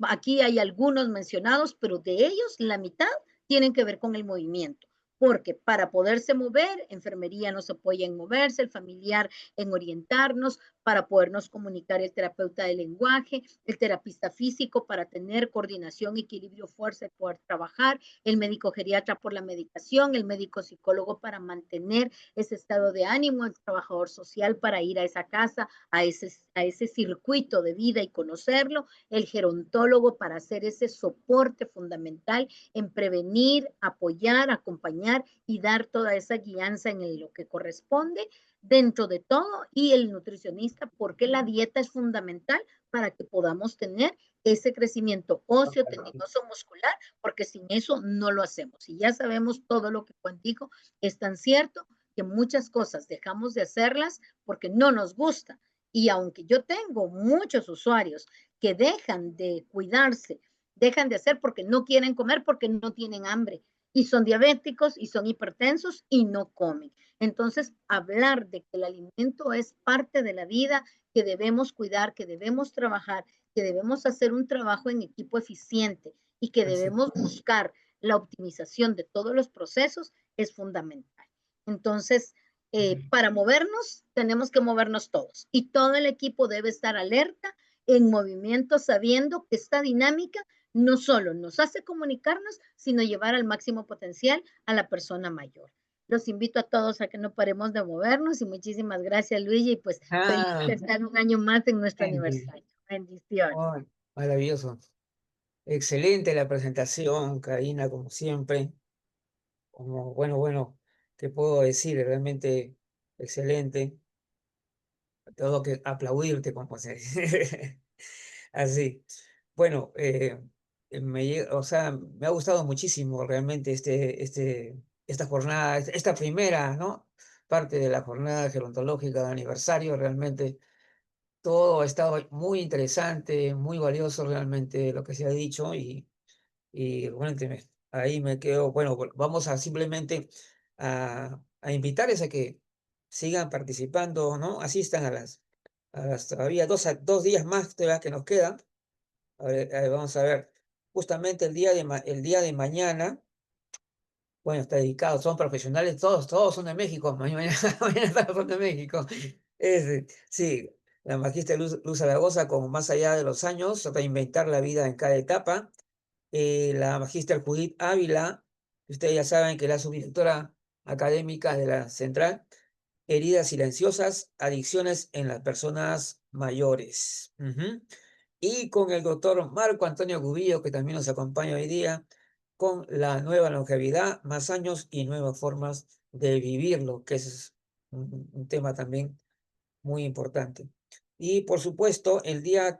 Aquí hay algunos mencionados, pero de ellos la mitad tienen que ver con el movimiento, porque para poderse mover, enfermería nos apoya en moverse, el familiar en orientarnos, para podernos comunicar el terapeuta de lenguaje, el terapista físico para tener coordinación, equilibrio, fuerza y poder trabajar, el médico geriatra por la medicación, el médico psicólogo para mantener ese estado de ánimo, el trabajador social para ir a esa casa, a ese circuito de vida y conocerlo, el gerontólogo para hacer ese soporte fundamental en prevenir, apoyar, acompañar y dar toda esa guianza en lo que corresponde dentro de todo, y el nutricionista porque la dieta es fundamental para que podamos tener ese crecimiento óseo, tendinoso, muscular, porque sin eso no lo hacemos. Y ya sabemos todo lo que Juan dijo, es tan cierto que muchas cosas dejamos de hacerlas porque no nos gusta. Y aunque yo tengo muchos usuarios que dejan de cuidarse, dejan de hacer porque no quieren comer, porque no tienen hambre, y son diabéticos y son hipertensos y no comen. Entonces, hablar de que el alimento es parte de la vida, que debemos cuidar, que debemos trabajar, que debemos hacer un trabajo en equipo eficiente y que debemos buscar la optimización de todos los procesos es fundamental. Entonces, para movernos, tenemos que movernos todos y todo el equipo debe estar alerta, en movimiento, sabiendo que esta dinámica no solo nos hace comunicarnos, sino llevar al máximo potencial a la persona mayor. Los invito a todos a que no paremos de movernos y muchísimas gracias, Luigi, y pues feliz de estar un año más en nuestro aniversario. Bendiciones. Oh, maravilloso. Excelente la presentación, Karina, como siempre. Como, bueno, ¿qué puedo decir? Realmente excelente. Tengo que aplaudirte, como se dice. Así. Bueno, o sea, me ha gustado muchísimo realmente esta jornada, esta primera, ¿no? Parte de la jornada gerontológica de aniversario, realmente todo ha estado muy interesante, muy valioso realmente lo que se ha dicho y bueno, ahí me quedo, bueno, vamos a simplemente a invitarles a que sigan participando, ¿no? Asistan a las todavía dos días más todavía que nos quedan. A ver, vamos a ver, justamente el día de mañana, bueno, está dedicado, son profesionales, todos son de México, mañana, mañana todos son de México. Sí, la magíster Luz Zaragoza, como Más allá de los años, reinventar la vida en cada etapa. La magíster Judith Ávila, ustedes ya saben que es la subdirectora académica de la Central, heridas silenciosas, adicciones en las personas mayores. Y con el doctor Marco Antonio Cubillo, que también nos acompaña hoy día, con la nueva longevidad, más años y nuevas formas de vivirlo, que es un tema también muy importante. Y por supuesto, el día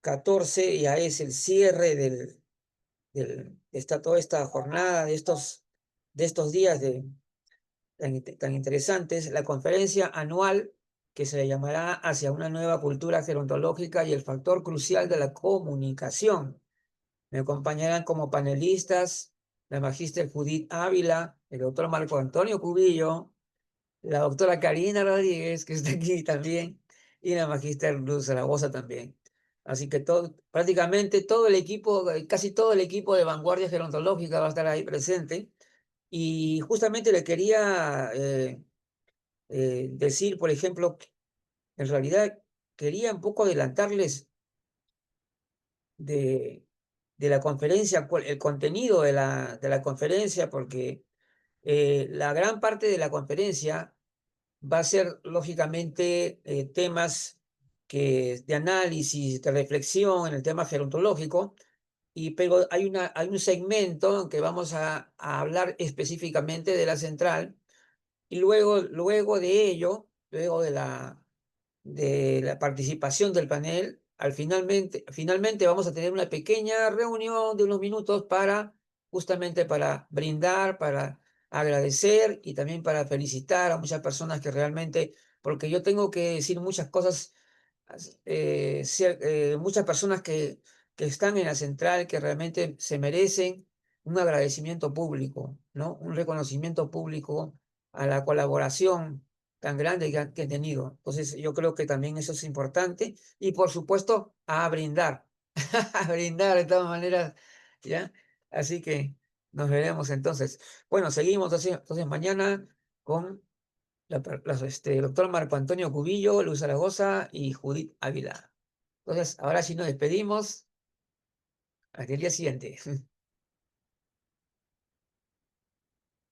14 ya es el cierre toda esta jornada, de estos días tan interesantes, la conferencia anual que se llamará Hacia una nueva cultura gerontológica y el factor crucial de la comunicación. Me acompañarán como panelistas la magíster Judith Ávila, el doctor Marco Antonio Cubillo, la doctora Karina Rodríguez, que está aquí también, y la magíster Luz Zaragoza también. Así que prácticamente todo el equipo, casi todo el equipo de Vanguardia Gerontológica va a estar ahí presente. Y justamente le quería decir, por ejemplo, en realidad quería un poco adelantarles de la conferencia, el contenido de la conferencia, porque la gran parte de la conferencia va a ser, lógicamente, temas de análisis, de reflexión en el tema gerontológico, pero hay un segmento en que vamos a hablar específicamente de la central, y luego de ello, luego de la participación del panel, finalmente vamos a tener una pequeña reunión de unos minutos justamente para brindar, para agradecer y también para felicitar a muchas personas que realmente, porque yo tengo que decir muchas cosas, muchas personas que que están en la central, que realmente se merecen un agradecimiento público, ¿no? Un reconocimiento público a la colaboración tan grande que han tenido. Entonces, yo creo que también eso es importante. Y por supuesto, a brindar, a brindar de todas maneras, ¿ya? Así que nos veremos entonces. Bueno, seguimos entonces mañana con el doctor Marco Antonio Cubillo, Luz Zaragoza y Judith Ávila. Entonces, ahora sí nos despedimos. Hasta el día siguiente.